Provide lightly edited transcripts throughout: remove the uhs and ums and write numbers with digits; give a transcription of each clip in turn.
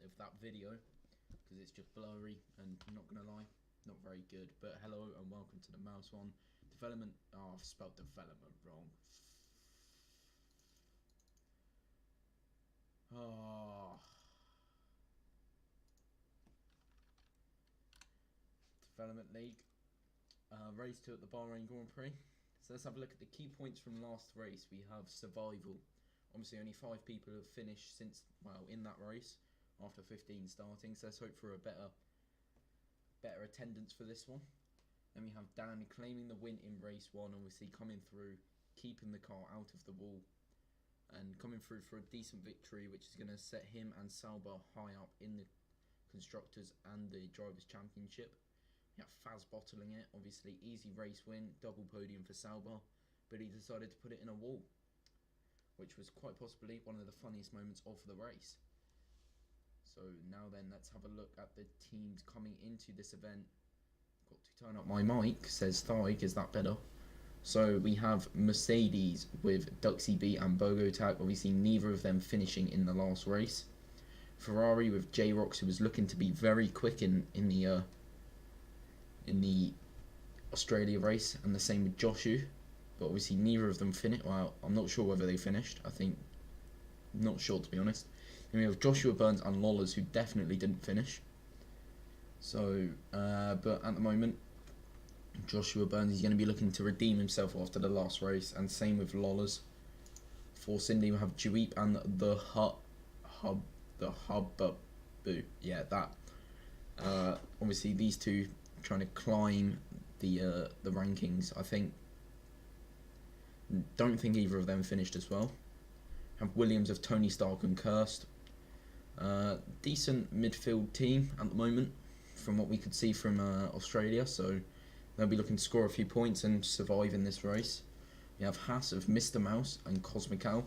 of that video because it's just blurry and I'm not gonna lie, not very good. But hello and welcome to the mouseOne development. Oh, I've spelled development wrong. Oh, Development League race 2 at the Bahrain Grand Prix. So let's have a look at the key points from last race. We have survival. Obviously only 5 people have finished since, well, in that race after 15 starting, so let's hope for a better attendance for this one. Then we have Dan claiming the win in race 1, obviously coming through, keeping the car out of the wall and coming through for a decent victory, which is going to set him and Sauber high up in the Constructors and the Drivers' Championship. We have Faz bottling it, obviously easy race win, double podium for Sauber, but he decided to put it in a wall, which was quite possibly one of the funniest moments of the race. So now then, let's have a look at the teams coming into this event. Got to turn up my mic, says Thaig, is that better? So we have Mercedes with Duxie B and Bogotag, obviously neither of them finishing in the last race. Ferrari with J-Rox, who was looking to be very quick in the Australia race, and the same with Joshu, but obviously neither of them finished. Well, I'm not sure whether they finished. Not sure, to be honest. Then we have Joshua Burns and Lollers, who definitely didn't finish. So, but at the moment, Joshua Burns is going to be looking to redeem himself after the last race, and same with Lollers. For Cindy, we have Juip and the Hubbu. Yeah, that. Obviously, these two trying to climb the rankings. Don't think either of them finished as well. Have Williams of Tony Stark and Kirst. Decent midfield team at the moment, from what we could see from Australia. So they'll be looking to score a few points and survive in this race. We have Haas of Mr. Mouse and Cosmical.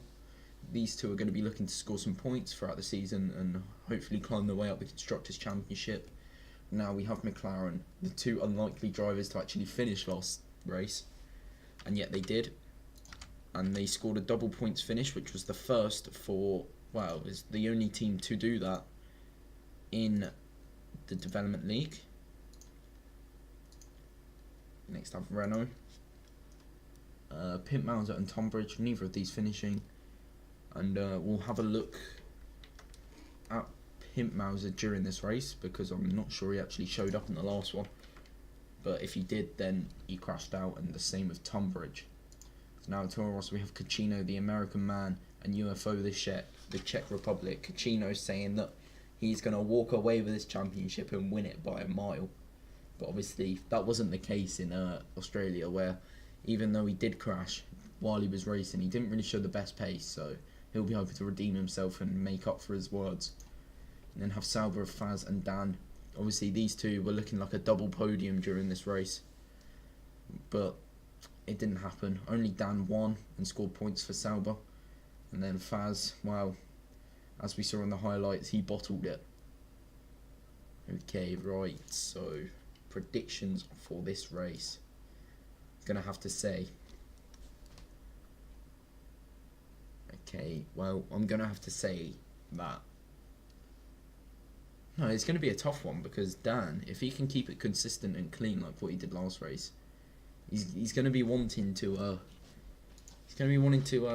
These two are going to be looking to score some points throughout the season and hopefully climb their way up the Constructors' Championship. Now we have McLaren, the two unlikely drivers to actually finish last race, and yet they did. And they scored a double points finish, which was the first for, well, is the only team to do that in the Development League. Next up, Renault. Pimp Mauser and Tonbridge, neither of these finishing. And we'll have a look at Pimp Mauser during this race, because I'm not sure he actually showed up in the last one. But if he did, then he crashed out, and the same with Tonbridge. Now at Toros we have Kachino, the American man, and UFO, the Czech Republic. Kachino saying that he's going to walk away with this championship and win it by a mile. But obviously that wasn't the case in Australia, where even though he did crash while he was racing, he didn't really show the best pace, so he'll be hoping to redeem himself and make up for his words. And then have Sauber of Faz and Dan. Obviously these two were looking like a double podium during this race, but it didn't happen. Only Dan won and scored points for Sauber. And then Faz, well, as we saw in the highlights, he bottled it. Okay, right, so predictions for this race. Gonna have to say. Okay, well, I'm gonna have to say that. No, it's gonna be a tough one, because Dan, if he can keep it consistent and clean like what he did last race, he's going to be wanting to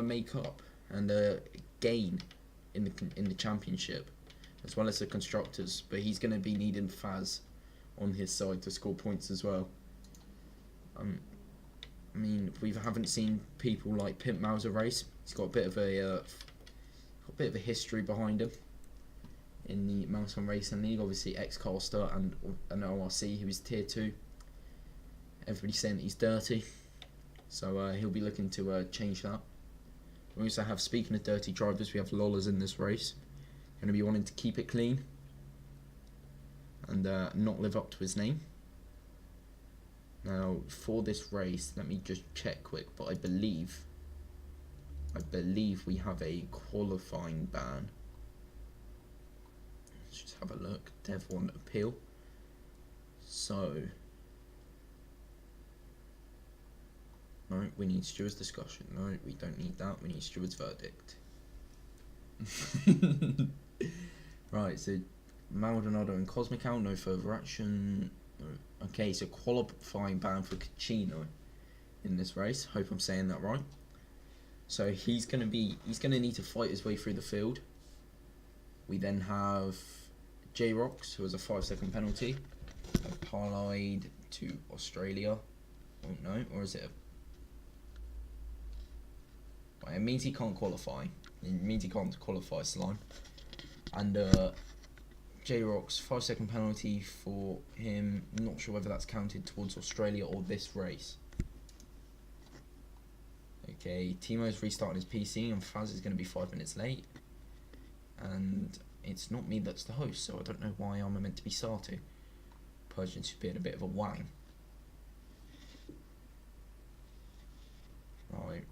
make up and gain in the championship as well as the Constructors, but he's going to be needing Faz on his side to score points as well. I mean, we haven't seen people like Pimp Mauser race. He's got a bit of a history behind him in the mouseOne Racing League. Obviously, ex-caster and an ORC who is tier 2. Everybody's saying that he's dirty, so he'll be looking to change that. We also have, speaking of dirty drivers, we have Lollers in this race. Going to be wanting to keep it clean and not live up to his name. Now, for this race, let me just check quick, but I believe we have a qualifying ban. Let's just have a look. Dev 1 appeal. So, no, we need steward's discussion. No, we don't need that. We need steward's verdict. Right, so Maldonado and Cosmical, no further action. Okay, so qualifying ban for Caccino in this race. Hope I'm saying that right. So he's gonna need to fight his way through the field. We then have J-Rox, who has a 5-second penalty, applied to Australia. Oh no, or is it it means he can't qualify. It means he can't qualify Slime. And J-Rox, 5-second penalty for him. Not sure whether that's counted towards Australia or this race. Okay, Timo's restarting his PC and Faz is going to be 5 minutes late. And it's not me that's the host, so I don't know why I'm meant to be starting. Persian's being a bit of a wang. Right.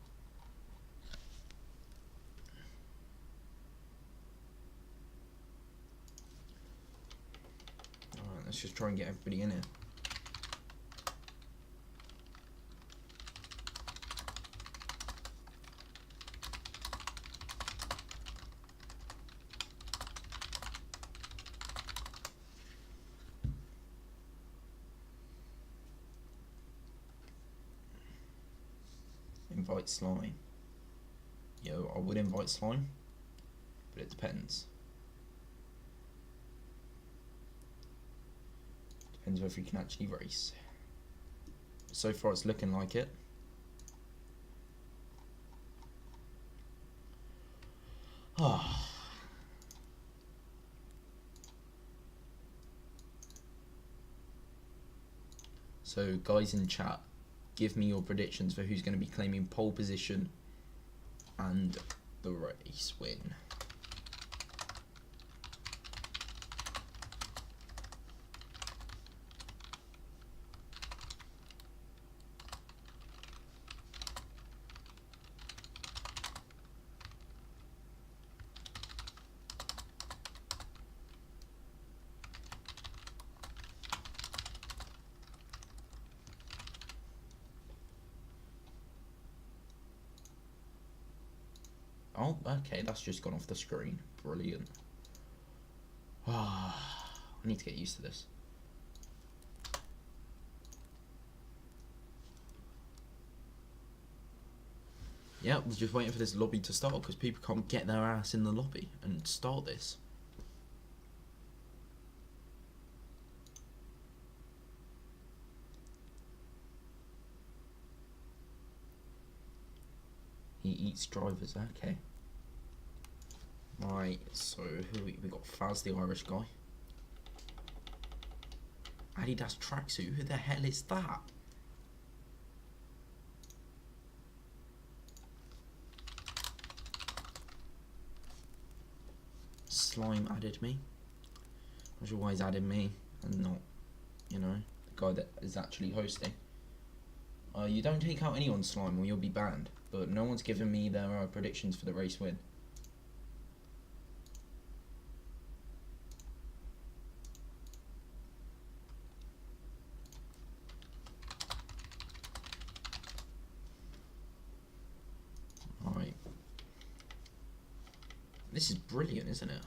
Alright, let's just try and get everybody in here. Invite Slime. Yo, I would invite Slime, but it depends. Depends whether you can actually race. So far it's looking like it. So guys in chat, give me your predictions for who's going to be claiming pole position and the race win. Oh, okay, that's just gone off the screen. Brilliant. I need to get used to this. Yeah, we're just waiting for this lobby to start because people can't get their ass in the lobby and start this. He eats drivers, okay. Right, so who we got? Faz, the Irish guy. Adidas tracksuit, who the hell is that? Slime added me. I'm not sure why he's added me and not, you know, the guy that is actually hosting. You don't take out anyone, Slime, or you'll be banned. But no one's given me their predictions for the race win. Alright. This is brilliant, isn't it?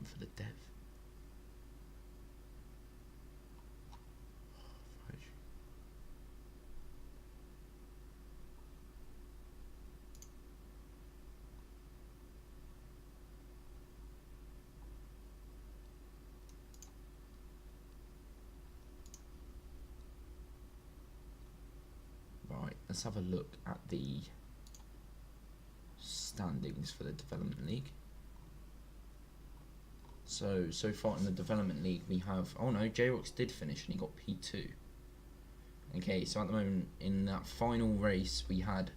For the dev. let's have a look at the standings for the Development League. So far in the Development League we have, oh no, J-Rox did finish and he got P2. Okay, so at the moment in that final race we had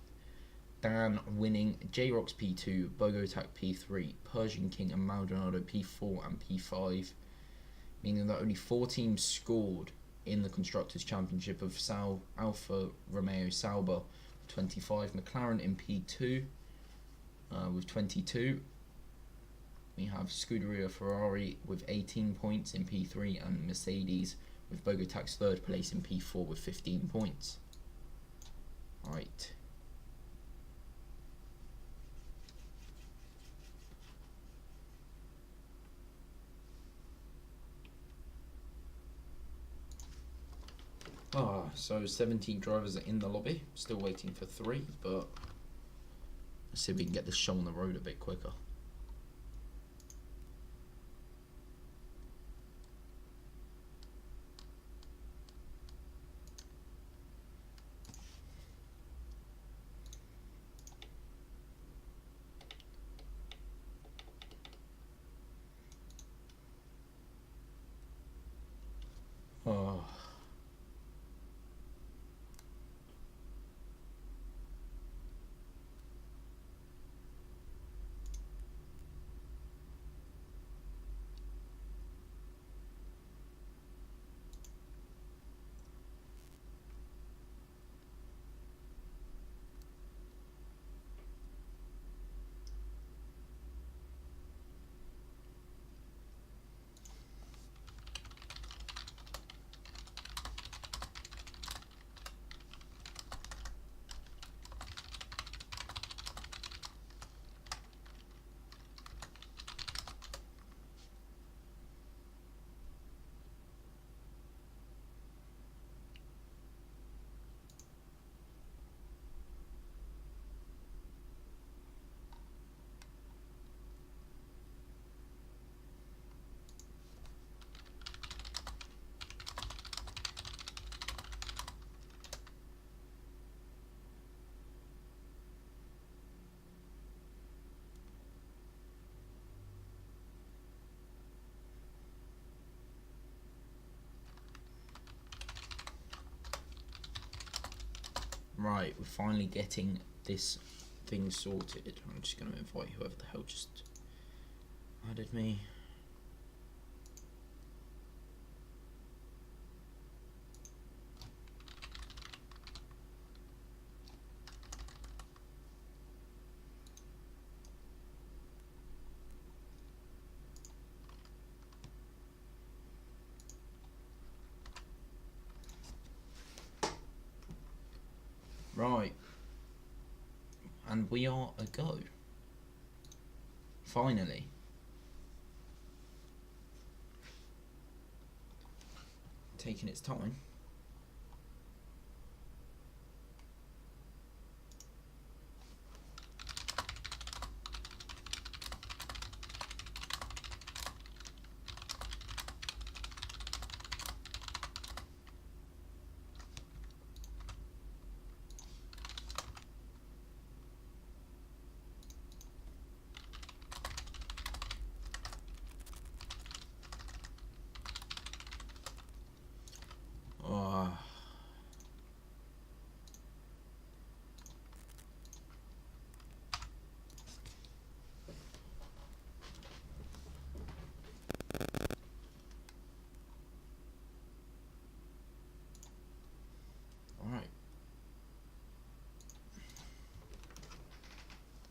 Dan winning, J-Rox P2, Bogotak P3, Persian King and Maldonado P4 and P5, meaning that only 4 teams scored in the Constructors' Championship of Alfa Romeo Sauber 25, McLaren in P2 with 22. We have Scuderia Ferrari with 18 points in P3 and Mercedes with Bogotak's 3rd place in P4 with 15 points. Right. So 17 drivers are in the lobby, still waiting for 3, but let's see if we can get this show on the road a bit quicker. Oh. Right, we're finally getting this thing sorted. I'm just going to invite whoever the hell just added me. Right, and we are a go. Finally. Taking its time.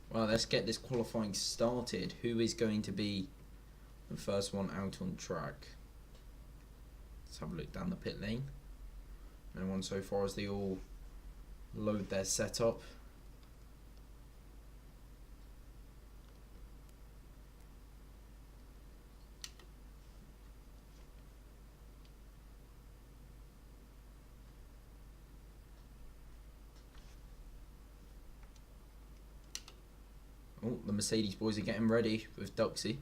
Well, let's get this qualifying started. Who is going to be the first one out on track? Let's have a look down the pit lane. No one so far as they all load their setup. Oh, the Mercedes boys are getting ready with Duxie.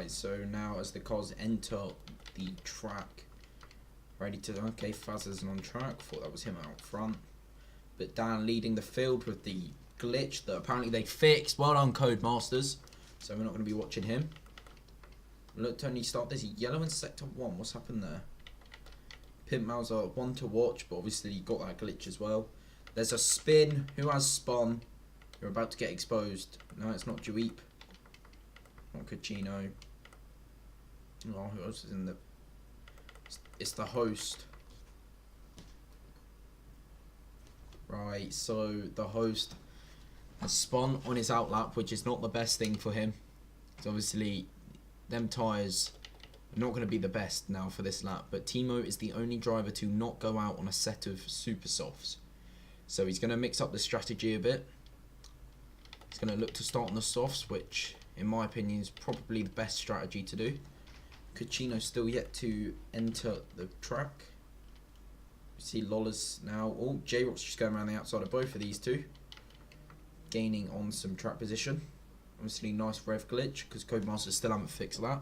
Right, so now as the cars enter the track, ready to, okay, Faz isn't on track, thought that was him out front. But Dan leading the field with the glitch that apparently they fixed. Well done, Codemasters. So we're not going to be watching him. Look, Tony, start. There's a yellow in sector 1. What's happened there? Pimp Mouse are one to watch, but obviously you got that glitch as well. There's a spin. Who has spun? You're about to get exposed. No, it's not Juip. Not Cucino. Oh, who else is in the... It's the host. Right, so the host has spun on his outlap, which is not the best thing for him. So obviously, them tyres are not going to be the best now for this lap. But Timo is the only driver to not go out on a set of super softs. So he's going to mix up the strategy a bit. He's going to look to start on the softs, which, in my opinion, is probably the best strategy to do. Cucino's still yet to enter the track. See Lawless now. Oh, J-Rock's just going around the outside of both of these two. Gaining on some track position. Obviously, nice rev glitch, because Codemasters still haven't fixed that.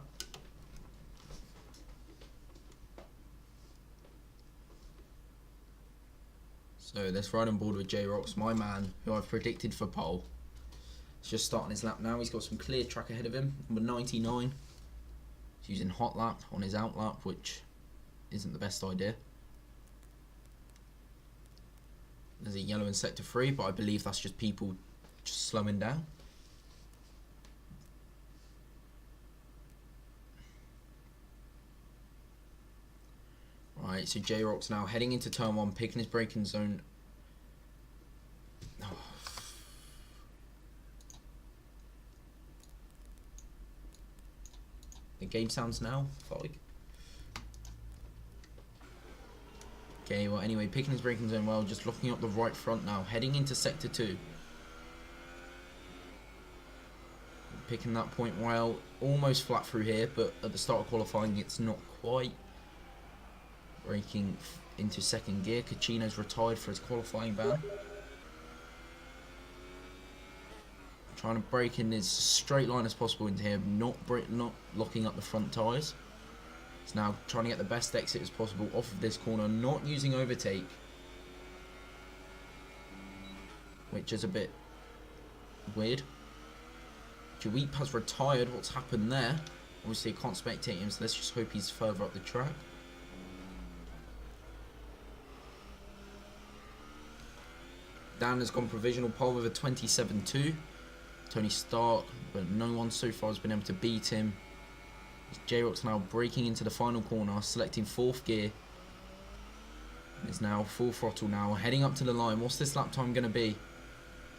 So let's ride on board with J-Rocks, my man, who I've predicted for pole. He's just starting his lap now. He's got some clear track ahead of him. Number 99. He's using hot lap on his out lap, which isn't the best idea. There's a yellow in sector 3, but I believe that's just people just slowing down. Right, so J-Rock's now heading into turn 1, picking his braking zone. Oh. The game sounds now, like. Okay, well anyway, picking his braking zone well, just locking up the right front now, heading into sector 2. Picking that point well, almost flat through here, but at the start of qualifying it's not quite. Braking into second gear, Cucino's retired for his qualifying ban. Trying to brake in as straight line as possible into here, not locking up the front tyres. He's now trying to get the best exit as possible off of this corner, not using overtake, which is a bit weird. Juip has retired. What's happened there? Obviously, I can't spectate him, so let's just hope he's further up the track. Dan has gone provisional pole with a 27.2. Tony Stark, but no one so far has been able to beat him. J-Rock's now braking into the final corner, selecting 4th gear. Is now full throttle now, heading up to the line. What's this lap time going to be?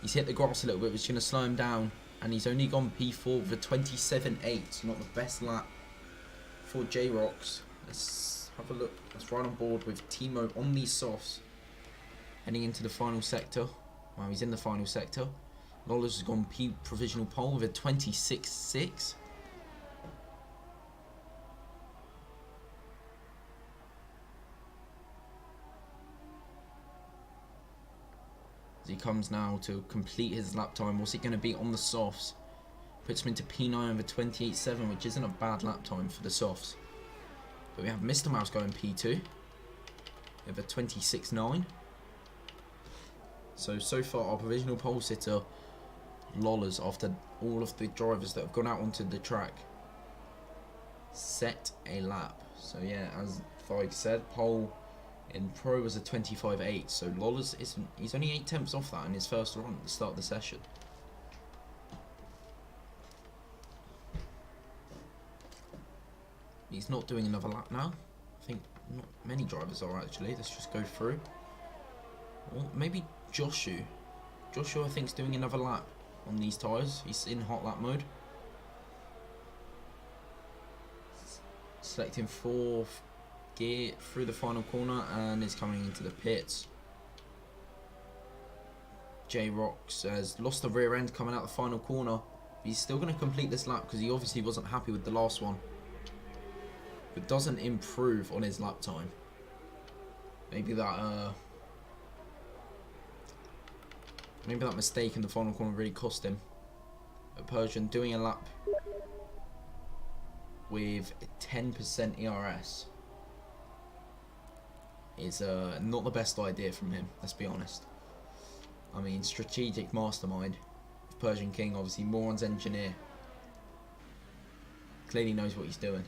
He's hit the grass a little bit, which is going to slow him down. And he's only gone P4 with a 27.8. Not the best lap for J-Rocks. Let's have a look. Let's ride on board with Timo on these softs. Heading into the final sector. Well, he's in the final sector. Lawless has gone P provisional pole with a 26.6. He comes now to complete his lap time. What's it going to be on the softs? Puts him into P9 with 28.7, which isn't a bad lap time for the softs. But we have Mr. Mouse going P2 with a 26.9. So far our provisional pole sitter, Lollers, after all of the drivers that have gone out onto the track, set a lap. So yeah, as Feig said, pole in Pro was a 25.8, so Lollers isn't. He's only 8 tenths off that in his first run at the start of the session. He's not doing another lap now. I think not many drivers are actually. Let's just go through. Or maybe Joshua. Joshua, I think, is doing another lap on these tyres. He's in hot lap mode. Selecting 4th gear through the final corner and is coming into the pits. J-Rocks has lost the rear end coming out the final corner. He's still going to complete this lap because he obviously wasn't happy with the last one. But doesn't improve on his lap time. Maybe that mistake in the final corner really cost him. A Persian doing a lap. with 10% ERS is not the best idea from him, let's be honest. I mean, strategic mastermind. Persian King, obviously, mouseOne's engineer. Clearly knows what he's doing.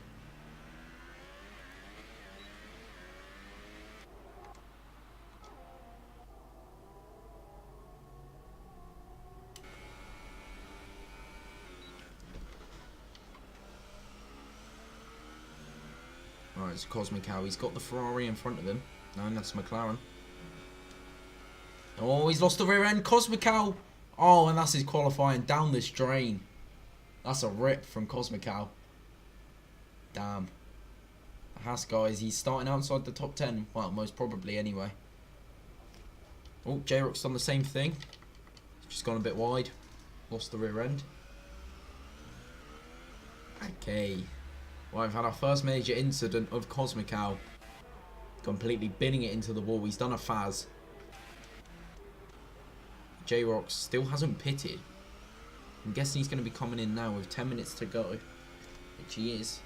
Alright, it's Cosmic Cow. He's got the Ferrari in front of him. No, that's McLaren. Oh, he's lost the rear end. Cosmic Cow. Oh, and that's his qualifying down this drain. That's a rip from Cosmic Cow. Damn. Haas, guys, he's starting outside the top 10. Well, most probably anyway. Oh, J-Rock's done the same thing. He's just gone a bit wide. Lost the rear end. Okay. Well, I've had our first major incident of Cosmic Cow. Completely binning it into the wall. He's done a Faz. J-Rock still hasn't pitted. I'm guessing he's going to be coming in now with 10 minutes to go. Which he is.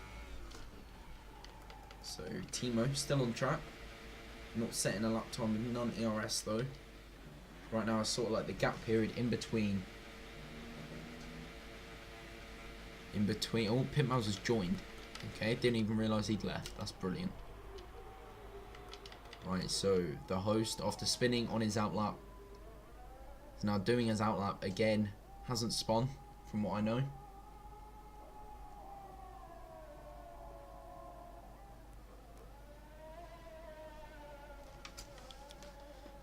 So, Timo still on track. Not setting a lap time with none ERS though. Right now it's sort of like the gap period in between. Oh, Pit Mouse has joined. Okay, didn't even realise he'd left. That's brilliant. Right, so the host, after spinning on his outlap, is now doing his outlap again. Hasn't spun, from what I know.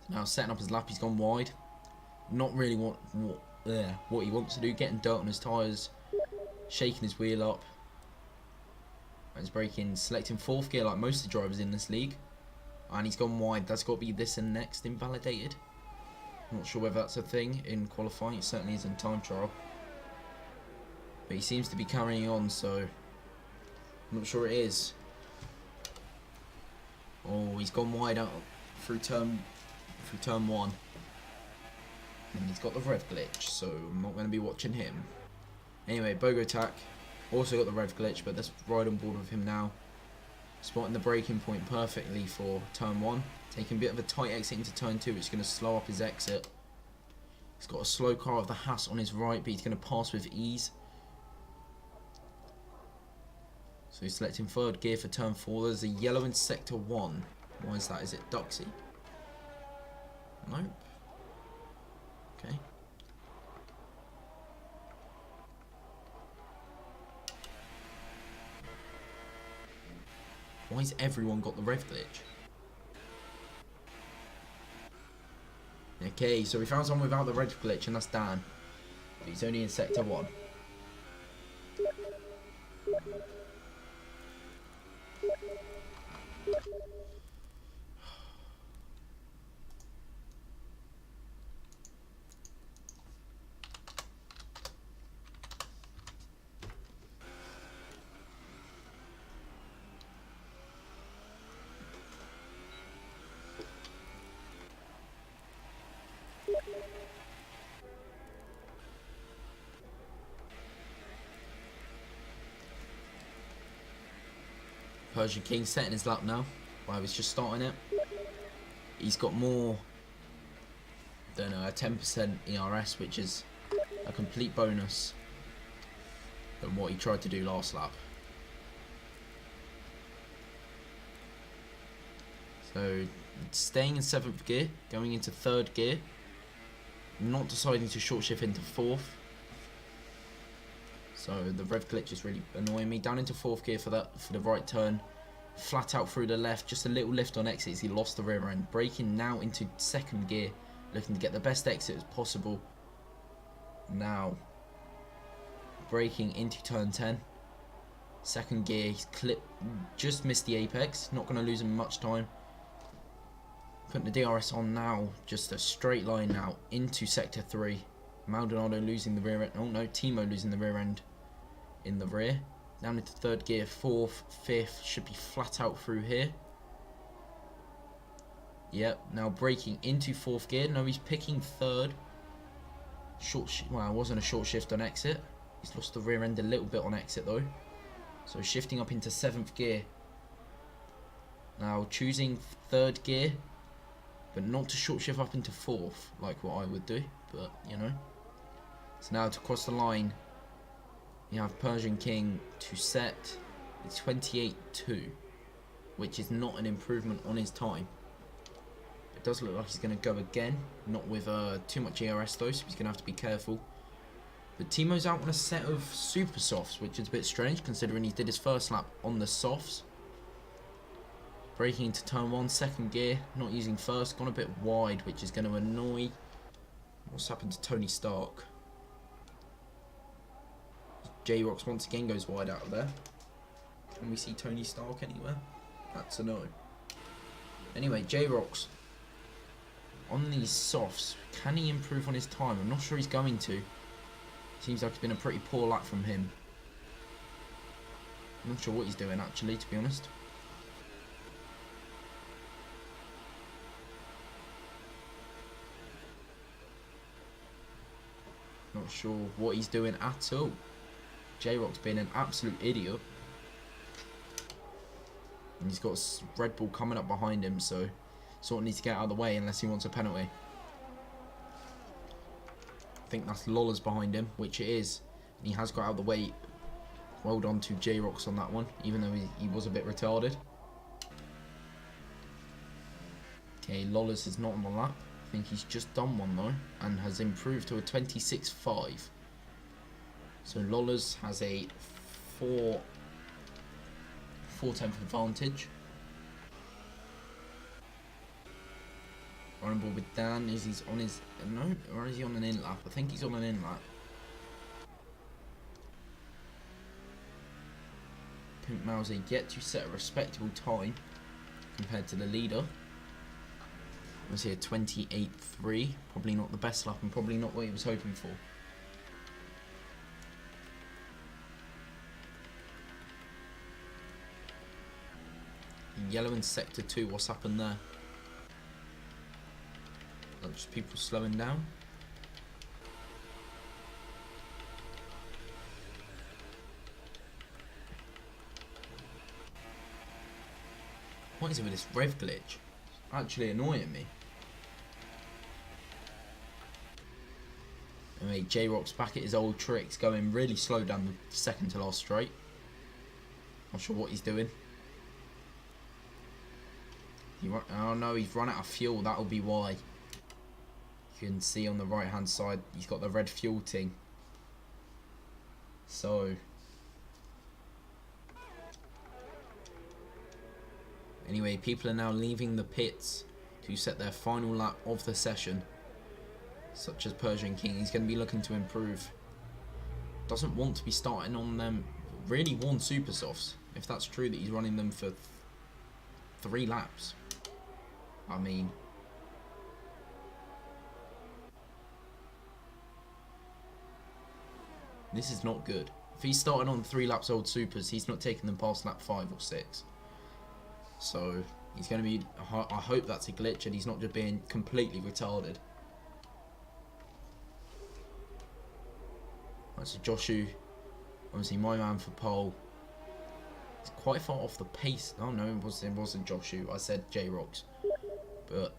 Now setting up his lap, he's gone wide. Not really what he wants to do. Getting dirt on his tyres, shaking his wheel up. He's braking, selecting 4th gear like most of the drivers in this league. And he's gone wide. That's got to be this and next invalidated. I'm not sure whether that's a thing in qualifying. It certainly is in time trial. But he seems to be carrying on, so I'm not sure it is. Oh, he's gone wide out through turn 1. And he's got the rev glitch, so I'm not going to be watching him. Anyway, Bogotach also got the rev glitch, but let's ride on board with him now. Spotting the braking point perfectly for turn 1. Taking a bit of a tight exit into turn 2, which is going to slow up his exit. He's got a slow car of the Haas on his right, but he's going to pass with ease. So he's selecting 3rd gear for turn 4. There's a yellow in sector 1. Why is that? Is it Duxie? Nope. Okay. Why has everyone got the rev glitch? Okay, so we found someone without the rev glitch, and that's Dan. But he's only in sector 1. Persian King setting his lap now. While I was just starting it. He's got more, don't know, a 10% ERS, which is a complete bonus than what he tried to do last lap. So, staying in 7th gear, going into 3rd gear. Not deciding to short shift into 4th. So the rev glitch is really annoying me. Down into 4th gear for the right turn. Flat out through the left. Just a little lift on exits. He lost the rear end. Braking now into 2nd gear. Looking to get the best exit as possible. Now. Braking into turn 10. 2nd gear. He's just missed the apex. Not going to lose him much time. Putting the DRS on now. Just a straight line now. Into sector 3. Maldonado losing the rear end. Oh no, Timo losing the rear end. In the rear. Down into 3rd gear, 4th, 5th, should be flat out through here. Yep, now braking into 4th gear. No, he's picking 3rd. Well, it wasn't a short shift on exit. He's lost the rear end a little bit on exit though. So shifting up into 7th gear. Now choosing 3rd gear, but not to short shift up into 4th like what I would do, but you know. So now to cross the line, you have Persian King to set. It's 28-2, which is not an improvement on his time. It does look like he's going to go again, not with too much ERS though, so he's going to have to be careful. But Timo's out on a set of super softs, which is a bit strange considering he did his first lap on the softs. Braking into turn 1, 2nd gear, not using first, gone a bit wide, which is going to annoy. What's happened to Tony Stark? J-Rox once again goes wide out of there. Can we see Tony Stark anywhere? That's a no. Anyway, J-Rox on these softs, can he improve on his time? I'm not sure he's going to. Seems like it's been a pretty poor lap from him. I'm not sure what he's doing actually, to be honest. Not sure what he's doing at all. J-Rock's been an absolute idiot. And he's got a Red Bull coming up behind him, so sort of needs to get out of the way unless he wants a penalty. I think that's Lawler's behind him, which it is. And he has got out of the way. Well done to J-Rox on that one, even though he was a bit retarded. Okay, Lawler's is not on the lap. I think he's just done one though, and has improved to a 26.5. So Lawler's has a 4/10 advantage. Running ball with Dan. Is he's on his no, or is he on an in lap? I think he's on an in lap. Pimp Mousy yet to set a respectable time compared to the leader. Was here 28.3. Probably not the best lap and probably not what he was hoping for. Yellow in sector 2, what's happened there? Just people slowing down. What is it with this rev glitch? Actually annoying me. Anyway, J-Rock's back at his old tricks, going really slow down the second to last straight. Not sure what he's doing. Oh no, he's run out of fuel, that'll be why. You can see on the right hand side, he's got the red fuel ting. So anyway, people are now leaving the pits to set their final lap of the session, such as Persian King. He's going to be looking to improve. Doesn't want to be starting on them really worn super softs, if that's true that he's running them for 3 laps. I mean, this is not good. If he's starting on 3 laps old supers, he's not taking them past lap 5 or 6. So he's going to be, I hope that's a glitch and he's not just being completely retarded. That's a Joshu, obviously my man for pole. It's quite far off the pace. Oh no, it wasn't Joshu. I said J-Rox. But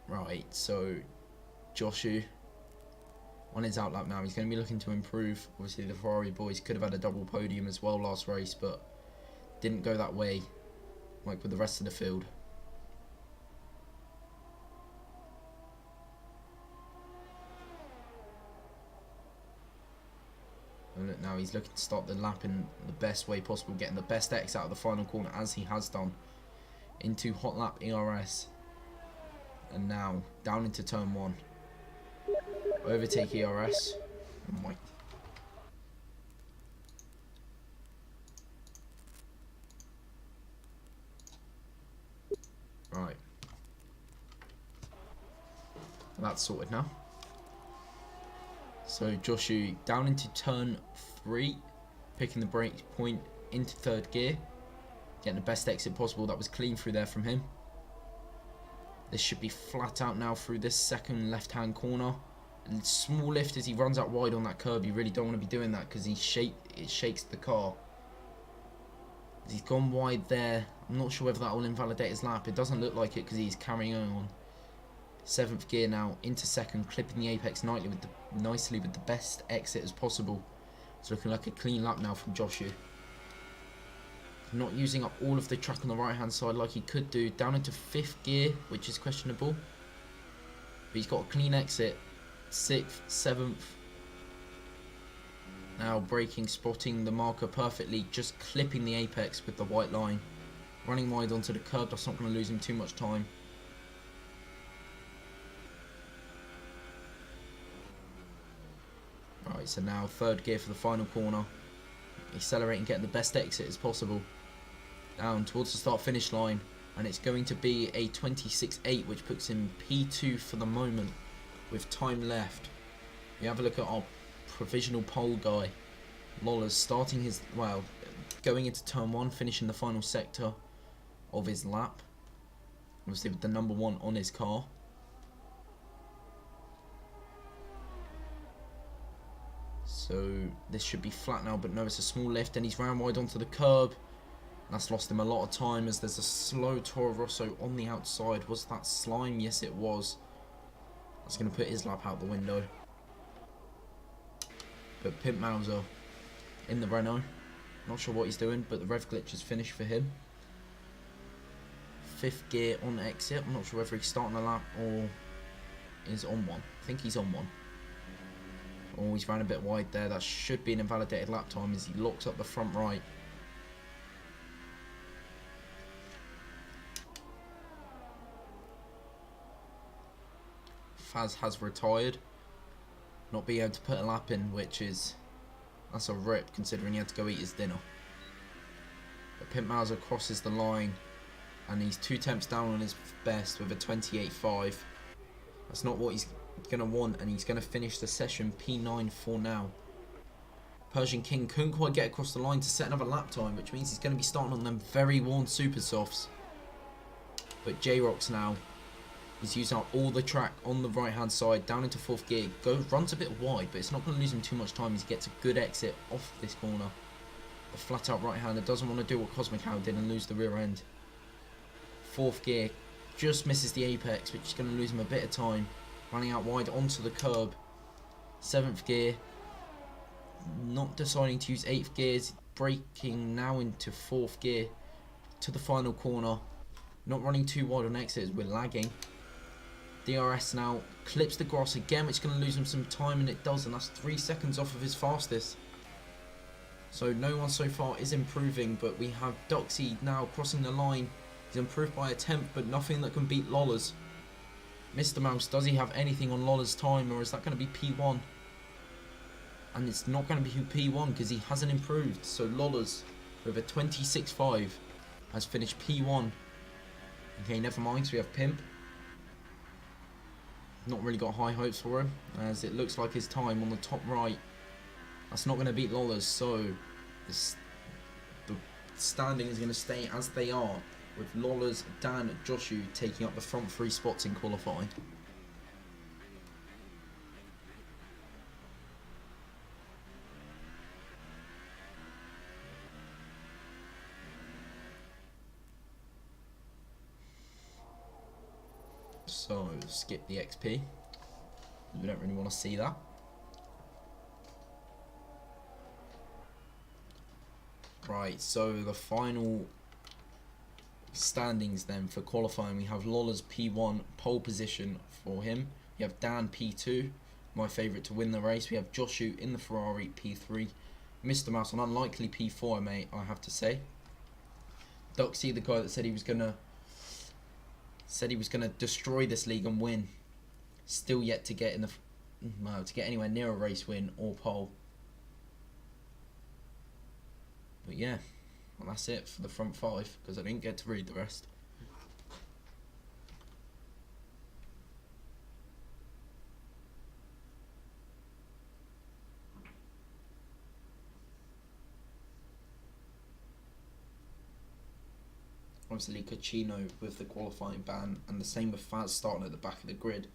right, so Joshu on his outlap now. He's going to be looking to improve. Obviously the Ferrari boys could have had a double podium as well last race, but didn't go that way like with the rest of the field. And look, now he's looking to start the lap in the best way possible, getting the best X out of the final corner as he has done. Into hot lap ERS. And now down into turn 1. Overtake ERS. Oh my. Right. That's sorted now. So Joshu down into turn 3, picking the brake point into 3rd gear, getting the best exit possible. That was clean through there from him. This should be flat out now through this second left hand corner, Small lift as he runs out wide on that curb. You really don't want to be doing that because it shakes the car. He's gone wide there. I'm not sure whether that will invalidate his lap. It doesn't look like it because he's carrying on. 7th gear now into 2nd, clipping the apex nicely with the best exit as possible. It's looking like a clean lap now from Joshua. Not using up all of the track on the right hand side like he could do. Down into 5th gear, which is questionable. But he's got a clean exit. 6th, 7th. Now braking, spotting the marker perfectly, just clipping the apex with the white line. Running wide onto the curb, that's not going to lose him too much time. Right, so now 3rd gear for the final corner. Accelerating, getting the best exit as possible. Down towards the start finish line, and it's going to be a 26.8, which puts him P2 for the moment with time left. We have a look at our provisional pole guy. Lawler's starting his, well, going into turn 1, finishing the final sector of his lap. Obviously with the number 1 on his car. So this should be flat now, but no, it's a small lift, and he's ran wide onto the curb. That's lost him a lot of time as there's a slow Toro Rosso on the outside. Was that Slime? Yes, it was. That's going to put his lap out the window. But Pimp Mauser in the Renault. Not sure what he's doing, but the rev glitch is finished for him. 5th gear on exit. I'm not sure whether he's starting a lap or is on one. I think he's on one. Oh, he's ran a bit wide there. That should be an invalidated lap time as he locks up the front right. Faz has retired, not being able to put a lap in, which is, that's a rip considering he had to go eat his dinner. But Pimp Mauser crosses the line and he's 2 tenths down on his best with a 28.5. That's not what he's going to want, and he's going to finish the session P9 for now. Persian King couldn't quite get across the line to set another lap time, which means he's going to be starting on them very worn super softs. But J-Rox now, he's using up all the track on the right hand side, down into 4th gear, runs a bit wide, but it's not going to lose him too much time as he gets a good exit off this corner. The flat out right hander doesn't want to do what Cosmic Cow did and lose the rear end. 4th gear, just misses the apex, which is going to lose him a bit of time. Running out wide onto the curb. 7th gear, not deciding to use 8th gears, braking now into 4th gear to the final corner. Not running too wide on exits, we're lagging. DRS now clips the grass again, which is going to lose him some time, and it does, and that's 3 seconds off of his fastest. So no one so far is improving, but we have Doxy now crossing the line. He's improved by a 10th, but nothing that can beat Lawler's. Mr. Mouse, does he have anything on Lawler's time, or is that going to be P1? And it's not going to be P1 because he hasn't improved. So Lawler's with a 26.5 has finished P1. Okay, never mind, so we have Pimp. Not really got high hopes for him, as it looks like his time on the top right, that's not going to beat Lawler's, so the standing is going to stay as they are, with Lawler's, Dan, Joshua taking up the front 3 spots in qualifying. So, skip the XP. We don't really want to see that. Right, so the final standings then for qualifying, we have Lawler's P1 pole position for him. We have Dan P2, my favourite to win the race. We have Joshua in the Ferrari P3. Mr. Mouse an unlikely P4, mate, I have to say. Doxy, the guy that said he was gonna destroy this league and win, still yet to get in the to get anywhere near a race win or pole. But yeah, well, that's it for the front 5 because I didn't get to read the rest. Obviously Cacchino with the qualifying ban, and the same with Faz starting at the back of the grid.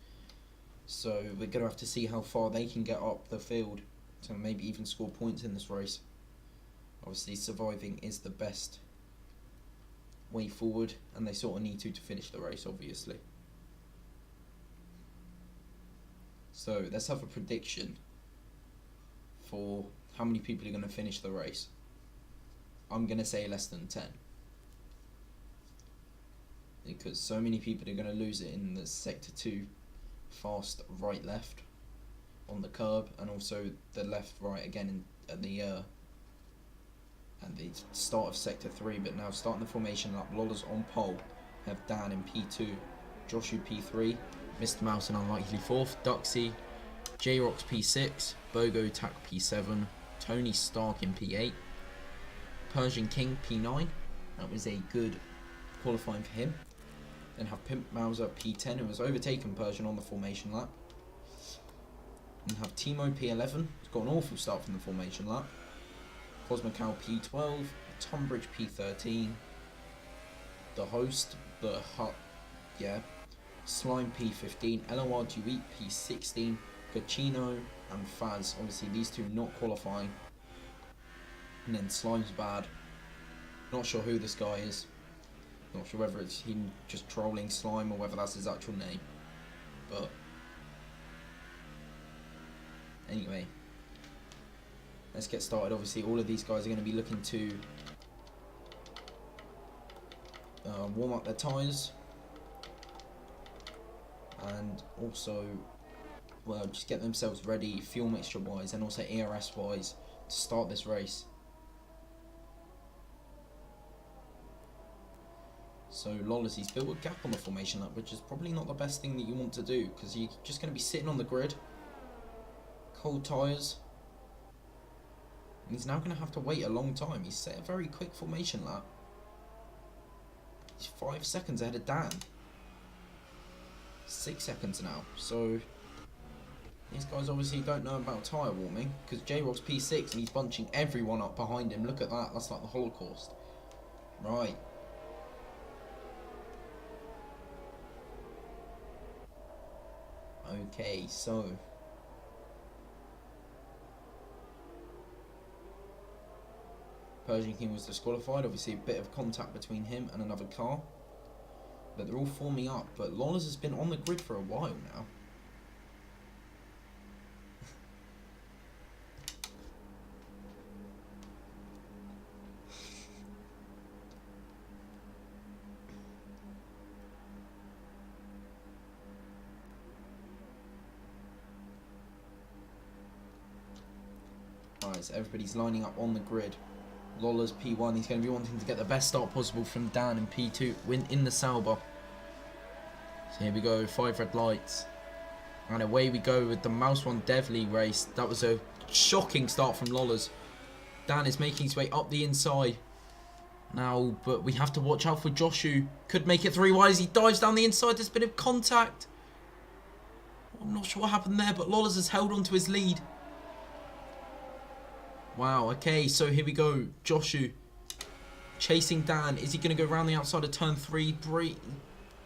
So we're going to have to see how far they can get up the field to maybe even score points in this race. Obviously surviving is the best way forward, and they sort of need to finish the race, obviously. So let's have a prediction for how many people are going to finish the race. I'm going to say less than 10. Because so many people are going to lose it in the sector 2 fast right left on the curb, and also the left right again at the start of sector 3. But now starting the formation lap, Lola's on pole, have Dan in P2, Joshua P3, Mr. Mouse in unlikely 4th, Duxie, J-Rox P6, Bogo Tack P7, Tony Stark in P8, Persian King P9. That was a good qualifying for him. Then have Pimp Mauser P10, who has overtaken Persian on the formation lap. And have Timo P11, who's got an awful start from the formation lap. Cosmocal P12, Tunbridge P13, the host, Slime P15, LOR Duet P16, Gachino and Faz. Obviously these two not qualifying. And then Slime's bad. Not sure who this guy is. Not sure whether it's him just trolling Slime or whether that's his actual name. But anyway, let's get started. Obviously all of these guys are going to be looking to warm up their tyres, and also, well, just get themselves ready fuel mixture wise and also ERS wise to start this race. So Lawless, he's built a gap on the formation lap, which is probably not the best thing that you want to do, because you're just going to be sitting on the grid, cold tyres, and he's now going to have to wait a long time. He's set a very quick formation lap. He's 5 seconds ahead of Dan. 6 seconds now. So these guys obviously don't know about tyre warming, because J-Rock's P6 and he's bunching everyone up behind him. Look at that. That's like the Holocaust. Right. Okay, so Persian King was disqualified. Obviously a bit of contact between him and another car, but they're all forming up. But Lawless has been on the grid for a while now. Right, so everybody's lining up on the grid. Lola's P1, he's going to be wanting to get the best start possible from Dan in P2, win in the Sauber. So here we go, 5 red lights. And away we go with the mouseOne Devley race. That was a shocking start from Lola's. Dan is making his way up the inside now, but we have to watch out for Joshua. Could make it 3 wide as he dives down the inside. There's a bit of contact. I'm not sure what happened there, but Lola's has held on to his lead. Wow, okay, so here we go. Joshua chasing Dan. Is he going to go around the outside of turn 3?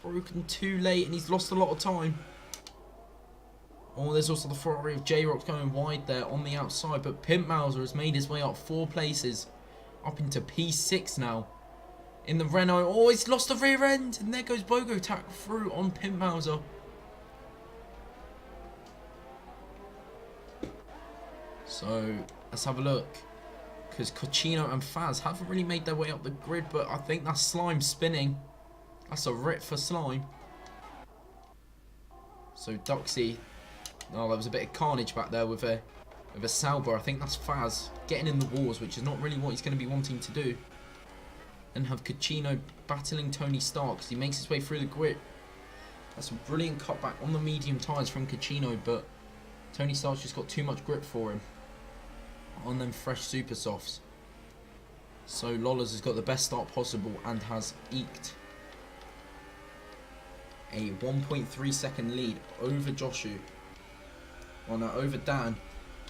Broken too late, and he's lost a lot of time. Oh, there's also the Ferrari of J-Rock going wide there on the outside, but Pimp Mauser has made his way up 4 places, up into P6 now. In the Renault, oh, he's lost the rear end, and there goes Bogo Tack through on Pimp Mauser. So let's have a look, because Cochino and Faz haven't really made their way up the grid, but I think that's Slime spinning. That's a rip for Slime. So Duxie, oh, there was a bit of carnage back there with a Sauber. I think that's Faz getting in the wars, which is not really what he's going to be wanting to do. And have Cochino battling Tony Stark as he makes his way through the grid. That's a brilliant cutback on the medium tyres from Cochino, but Tony Stark's just got too much grip for him on them fresh super softs. So Lawless has got the best start possible and has eked a 1.3 second lead over Joshua. Well, no, over Dan,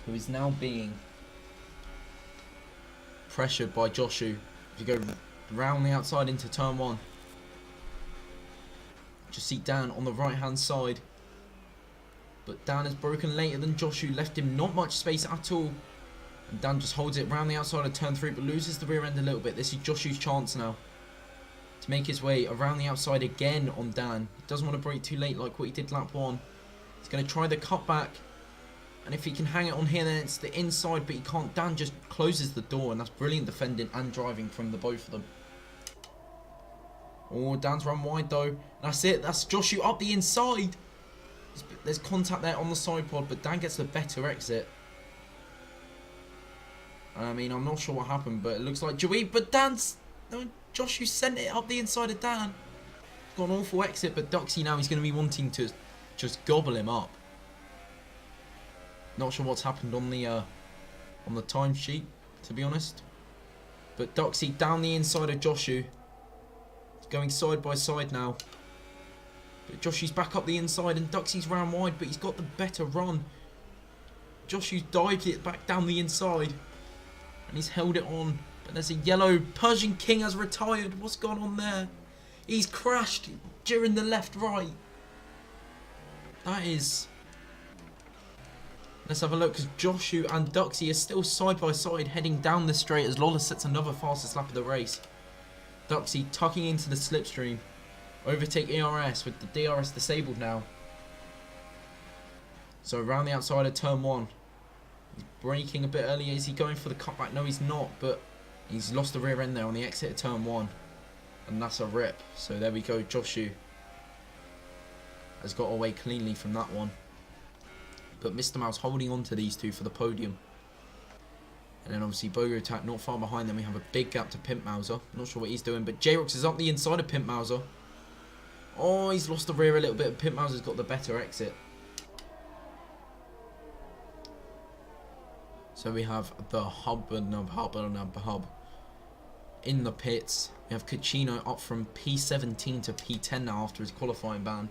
who is now being pressured by Joshua. If you go round the outside into turn 1, just see Dan on the right hand side But Dan has broken later than Joshu, left him not much space at all. And Dan just holds it around the outside of turn 3, but loses the rear end a little bit. This is Joshu's chance now to make his way around the outside again on Dan. He doesn't want to break too late like what he did lap 1. He's going to try the cutback. And if he can hang it on here, then it's the inside, but he can't. Dan just closes the door, and that's brilliant defending and driving from the both of them. Oh, Dan's run wide though. That's it. That's Joshu up the inside. There's contact there on the side pod, but Dan gets the better exit. I mean, I'm not sure what happened, but it looks like Joey. But Joshu sent it up the inside of Dan. Got an awful exit, but Duxie now he's going to be wanting to just gobble him up. Not sure what's happened on the timesheet, to be honest. But Duxie down the inside of Joshu. Going side by side now. But Joshu's back up the inside and Duxie's round wide, but he's got the better run. Joshu's dived it back down the inside. And he's held it on. But there's a yellow. Persian King has retired. What's gone on there? He's crashed during the left-right. That is... Let's have a look, because Joshu and Duxie are still side by side heading down the straight as Lola sets another fastest lap of the race. Duxie tucking into the slipstream. Overtake ERS with the DRS disabled now. So around the outside of turn 1. He's braking a bit early. Is he going for the cutback? No, he's not, but he's lost the rear end there on the exit of turn 1. And that's a rip. So there we go. Joshu has got away cleanly from that one. But Mr. Mouse holding on to these two for the podium. And then obviously Bogo Attack not far behind them. We have a big gap to Pimp Mauser. Not sure what he's doing, but J-Rox is up the inside of Pimp Mauser. Oh, he's lost the rear a little bit. Pimp Mauser's got the better exit. So we have the hub in the pits. We have Cucino up from P17 to P10 now after his qualifying ban.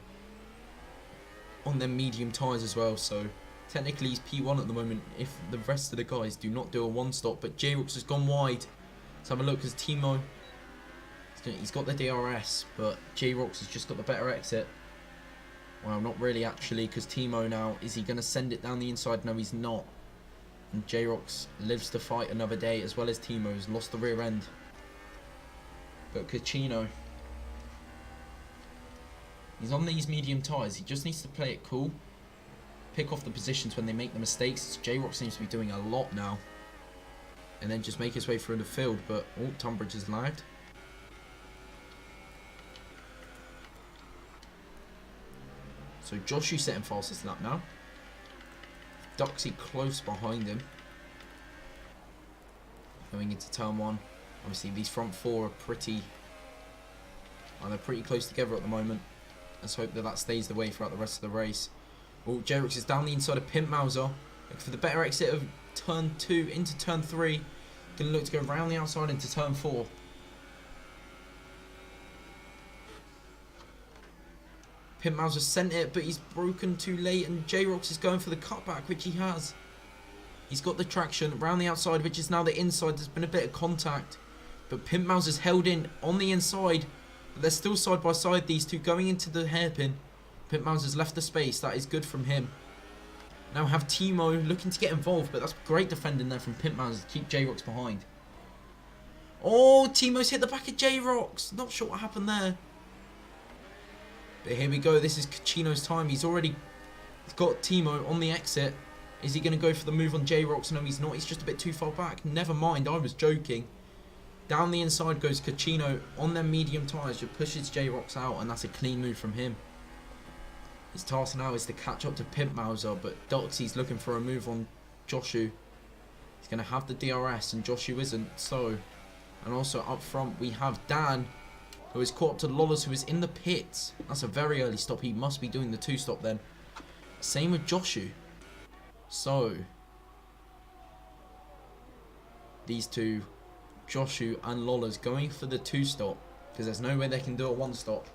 On their medium tyres as well, so technically he's P1 at the moment if the rest of the guys do not do a one stop. But J-Rox has gone wide. Let's have a look, because Timo, he's got the DRS, but J-Rox has just got the better exit. Well, not really actually, because Timo now, is he going to send it down the inside? No, he's not. And J-Rox lives to fight another day, as well as Timo has lost the rear end. But Cucino, he's on these medium tyres. He just needs to play it cool. Pick off the positions when they make the mistakes. J-Rox seems to be doing a lot now. And then just make his way through the field. But, oh, Tunbridge has lagged. So Joshu setting fastest lap now. Duxie close behind him. Going into turn 1. Obviously these front 4 are pretty... Well, they're pretty close together at the moment. Let's hope that that stays the way throughout the rest of the race. Oh, J-Rox is down the inside of Pimp Mauser. Looking for the better exit of turn 2 into turn 3. Going to look to go around the outside into turn 4. Pimp Mauser sent it, but he's broken too late. And J-Rox is going for the cutback, which he has. He's got the traction around the outside, which is now the inside. There's been a bit of contact. But Pimp Mauser's held in on the inside. But they're still side by side, these two, going into the hairpin. Pimp Mauser's left the space. That is good from him. Now have Timo looking to get involved, but that's great defending there from Pimp Mauser to keep J-Rox behind. Oh, Timo's hit the back of J-Rox. Not sure what happened there. But here we go. This is Cucino's time. He's got Timo on the exit. Is he going to go for the move on J-Rox? No, he's not. He's just a bit too far back. Never mind. I was joking. Down the inside goes Cucino on their medium tyres. Just pushes J-Rox out, and that's a clean move from him. His task now is to catch up to Pimp Mauser, but Duxie's looking for a move on Joshu. He's going to have the DRS, and Joshu isn't. So, and also up front we have Dan, who is caught up to Lawless, who is in the pits. That's a very early stop. He must be doing the 2-stop then. Same with Joshu. So, these two, Joshu and Lawless, going for the 2-stop, because there's no way they can do a 1-stop.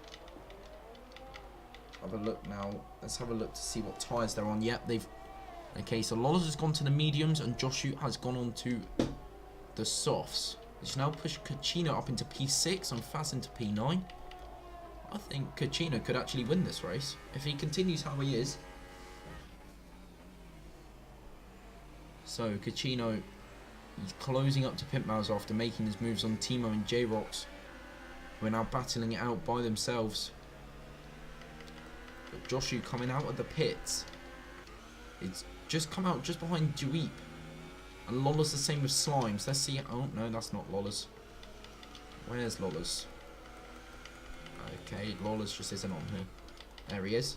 Have a look now. Let's have a look to see what tyres they're on. Yep, they've... Okay, so Lawless has gone to the mediums, and Joshu has gone on to the softs. Which now push Cucino up into P6 and Faz into P9. I think Cucino could actually win this race if he continues how he is. So Cacchino, he's closing up to Pimp Mouse after making his moves on Timo and J-Rox, who are now battling it out by themselves. But Joshu coming out of the pits. It's just come out just behind Dweep. And Lola's the same with Slimes. Let's see. Oh, no, that's not Lola's. Where's Lola's? Okay, Lola's just isn't on here. There he is.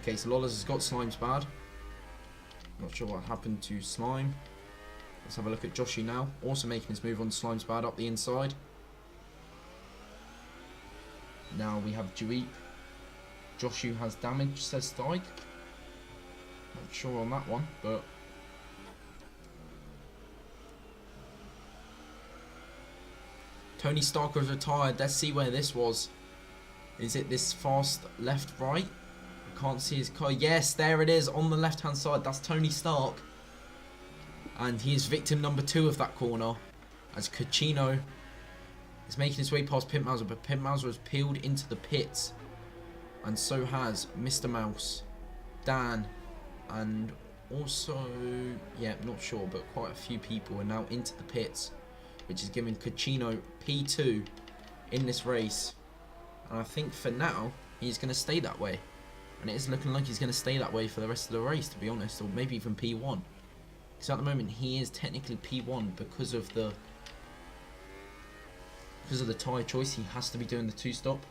Okay, so Lola's has got Slime's bad. Not sure what happened to Slime. Let's have a look at Joshu now. Also making his move on Slime's bad up the inside. Now we have Dweep. Joshu has damage, says Steig. Not sure on that one, but... Tony Stark was retired. Let's see where this was. Is it this fast left, right? I can't see his car. Yes, there it is on the left hand side. That's Tony Stark. And he is victim number 2 of that corner. As Cacchino is making his way past Pimp Mauser. But Pimp Mauser has peeled into the pits. And so has Mr. Mouse, Dan, and also, yeah, not sure, but quite a few people are now into the pits, which is giving Cacchino P2 in this race. And I think for now, he's going to stay that way. And it is looking like he's going to stay that way for the rest of the race, to be honest, or maybe even P1. Because at the moment, he is technically P1 because of the tyre choice. He has to be doing the 2-stop.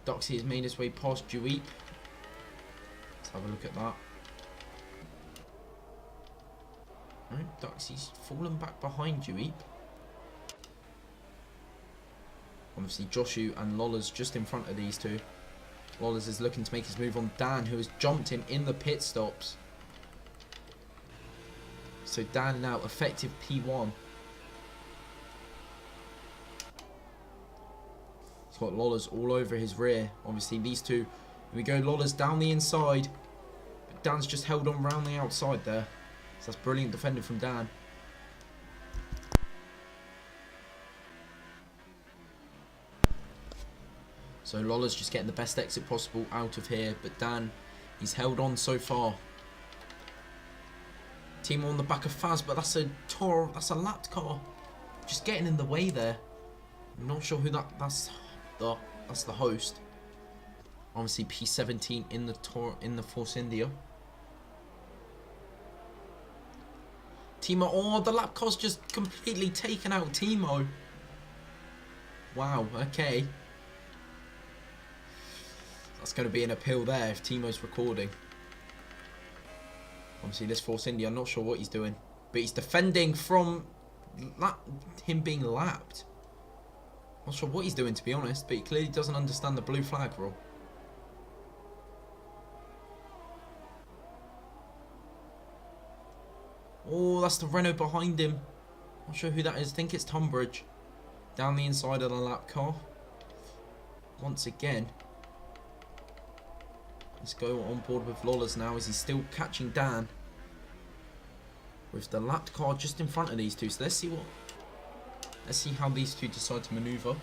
Doxy has made his way past Dweep. Let's have a look at that. Right, Doxy's fallen back behind Dweep. Obviously, Joshu and Lola's just in front of these two. Lola's is looking to make his move on Dan, who has jumped him in the pit stops. So Dan now effective P1. Got Lola's all over his rear. Obviously these two, here we go, Lola's down the inside, but Dan's just held on round the outside there, so that's brilliant defending from Dan. So Lola's just getting the best exit possible out of here, but Dan, he's held on so far. Timo on the back of Faz, but that's a lapped car, just getting in the way there. I'm not sure who that's the host. Obviously P17 in the Force India. Timo, oh, the lap car's just completely taken out Timo. Wow, okay. That's going to be an appeal there if Timo's recording. Obviously this Force India, I'm not sure what he's doing, but he's defending from him being lapped. Not sure what he's doing, to be honest, but he clearly doesn't understand the blue flag rule. Oh, that's the Renault behind him. Not sure who that is. I think it's Tunbridge. Down the inside of the lap car. Once again. Let's go on board with Lawless now as he's still catching Dan. With the lapped car just in front of these two. So let's see how these two decide to maneuver.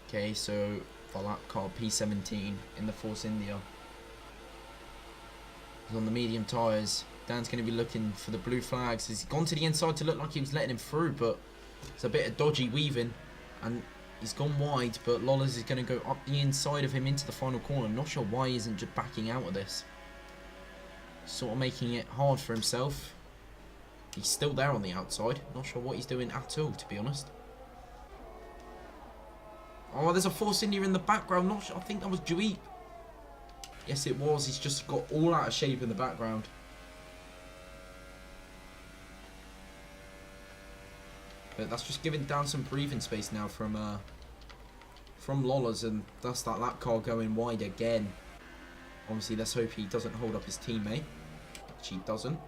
Okay, so the lap car P17 in the Force India is on the medium tyres. Dan's going to be looking for the blue flags. He's gone to the inside to look like he was letting him through, but it's a bit of dodgy weaving, and he's gone wide. But Lawless is going to go up the inside of him into the final corner. I'm not sure why he isn't just backing out of this. Sort of making it hard for himself. He's still there on the outside. Not sure what he's doing at all, to be honest. Oh, there's a Force India in the background. Not sure, I think that was Dweep. Yes, it was. He's just got all out of shape in the background. But that's just giving Dan some breathing space now from Lawless, and that's that lap car going wide again. Obviously, let's hope he doesn't hold up his teammate, which he doesn't,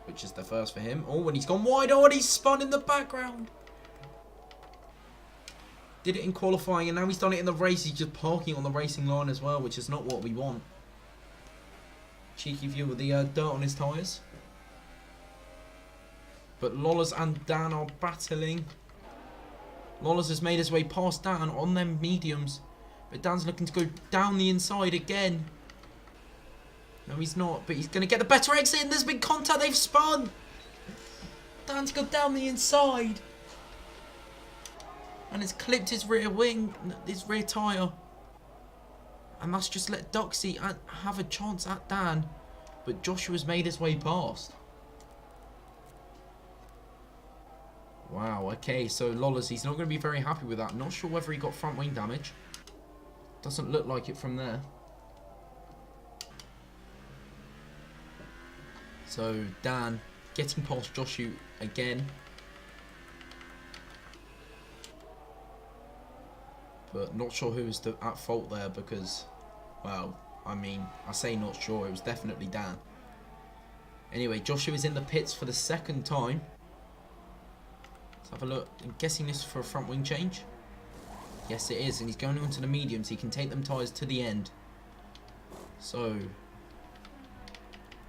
which is the first for him. Oh, and he's gone wide. Oh, and he's spun in the background. Did it in qualifying, and now he's done it in the race. He's just parking on the racing line as well, which is not what we want. Cheeky view of the dirt on his tyres. But Lawless and Dan are battling. Lawless has made his way past Dan on them mediums. But Dan's looking to go down the inside again. No, he's not. But he's going to get the better exit. And there's been contact. They've spun. Dan's gone down the inside. And it's clipped his rear wing. His rear tyre. And that's just let Doxy have a chance at Dan. But Joshua's made his way past. Wow, okay, so Lawless, he's not going to be very happy with that. Not sure whether he got front wing damage. Doesn't look like it from there. So, Dan getting past Joshua again. But not sure who was at fault there because, well, I mean, I say not sure. It was definitely Dan. Anyway, Joshua is in the pits for the second time. Let's have a look. I'm guessing this is for a front wing change. Yes, it is. And he's going on to the mediums. He can take them tyres to the end. So,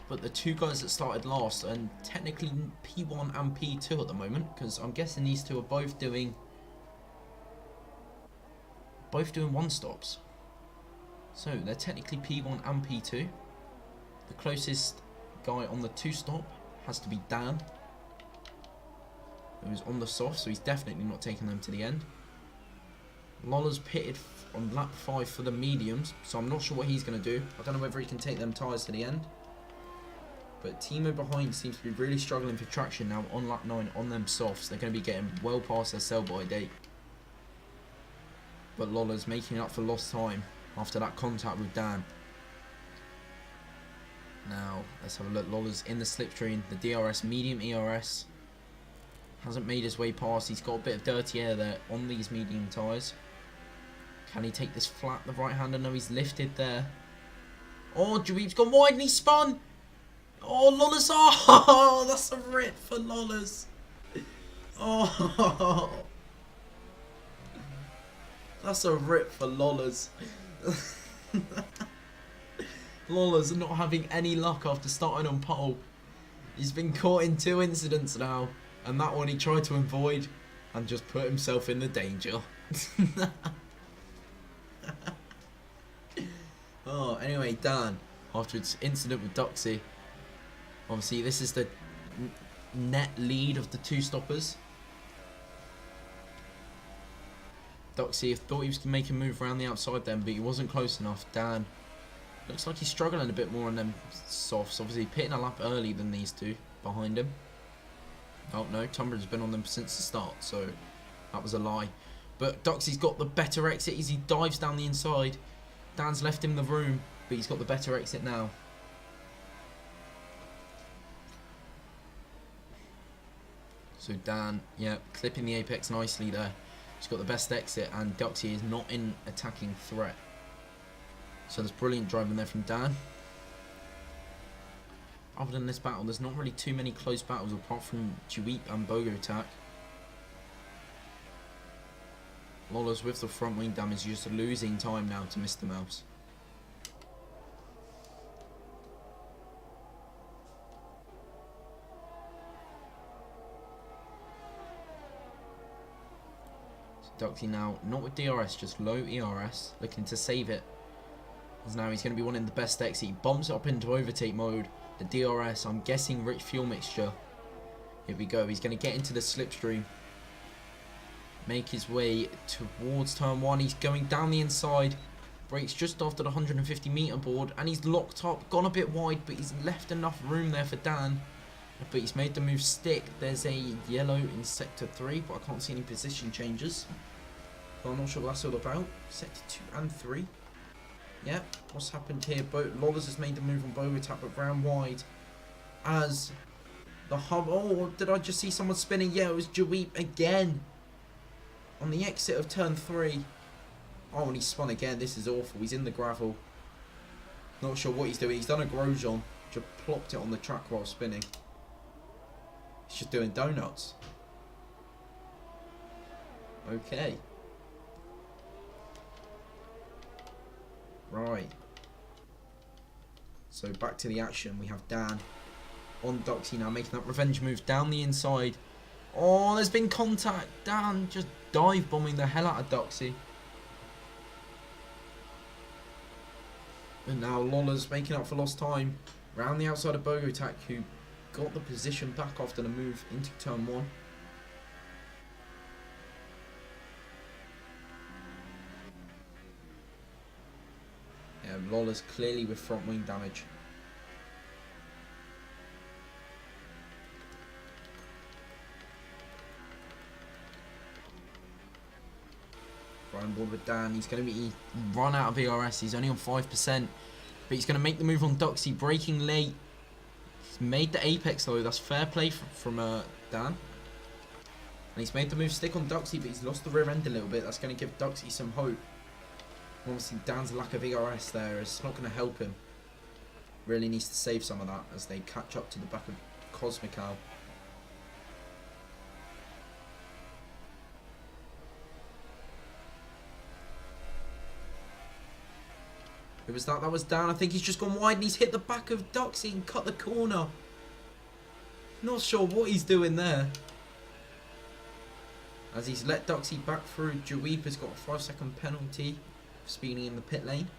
but the two guys that started last are technically P1 and P2 at the moment. Because I'm guessing these two are both doing one stops. So they're technically P1 and P2. The closest guy on the two stop has to be Dan, who's on the soft, so he's definitely not taking them to the end. Lola's pitted on lap 5 for the mediums, so I'm not sure what he's going to do. I don't know whether he can take them tyres to the end. But Timo behind seems to be really struggling for traction now on lap 9 on them softs. They're going to be getting well past their sell-by date. But Lola's making up for lost time after that contact with Dan. Now, let's have a look. Lola's in the slipstream, the DRS, medium ERS. Hasn't made his way past. He's got a bit of dirty air there on these medium tyres. Can he take this flat, the right-hander? No, he's lifted there. Oh, Jaweeb's gone wide and he spun. Oh, Lola's. Oh, that's a rip for Lola's. Oh. That's a rip for Lola's. Lola's not having any luck after starting on pole. He's been caught in 2 incidents now. And that one he tried to avoid and just put himself in the danger. Oh, anyway, Dan, after its incident with Doxy, obviously this is the net lead of the 2 stoppers. Doxy thought he was going to make a move around the outside then, but he wasn't close enough. Dan looks like he's struggling a bit more on them softs. Obviously pitting a lap early than these two behind him. Oh no, Tumber's been on them since the start, so that was a lie. But Doxy's got the better exit as he dives down the inside. Dan's left him the room, but he's got the better exit now. So Dan, yeah, clipping the apex nicely there. He's got the best exit, and Doxy is not in attacking threat. So there's brilliant driving there from Dan. Other than this battle, there's not really too many close battles apart from Cheweep and Bogo attack. Lola's with the front wing damage, just losing time now to Mr. Mouse. So Doxy now, not with DRS, just low ERS, looking to save it. As now he's going to be wanting the best exit. He bumps it up into overtake mode. The DRS, I'm guessing rich fuel mixture. Here we go, he's going to get into the slipstream. Make his way towards turn 1. He's going down the inside. Brakes just after the 150 meter board. And he's locked up, gone a bit wide, but he's left enough room there for Dan. But he's made the move stick. There's a yellow in sector 3, but I can't see any position changes. So I'm not sure what that's all about. Sector 2 and 3. Yep, what's happened here? Lawless has made the move on Bogo attack, but round wide as the hub. Oh, did I just see someone spinning? Yeah, it was Jaweep again on the exit of turn 3. Oh, and he spun again. This is awful. He's in the gravel. Not sure what he's doing. He's done a Grosjean. Just plopped it on the track while spinning. He's just doing donuts. Okay. Right. So back to the action. We have Dan on Doxy now, making that revenge move down the inside. Oh, there's been contact. Dan just dive bombing the hell out of Doxy. And now Lola's making up for lost time. Round the outside of Bogotak, who got the position back after the move into turn 1. Yeah, Lola's clearly with front wing damage. Ryan ball with Dan. He's going to be run out of ERS. He's only on 5%. But he's going to make the move on Doxy, breaking late. He's made the apex though. That's fair play from Dan. And he's made the move stick on Doxy, but he's lost the rear end a little bit. That's going to give Doxy some hope. Obviously, Dan's lack of ERS there is not going to help him. Really needs to save some of that as they catch up to the back of Cosmic Owl. Who was that? That was Dan. I think he's just gone wide and he's hit the back of Doxy and cut the corner. Not sure what he's doing there. As he's let Doxy back through, Jaweep has got a 5-second penalty for speeding in the pit lane.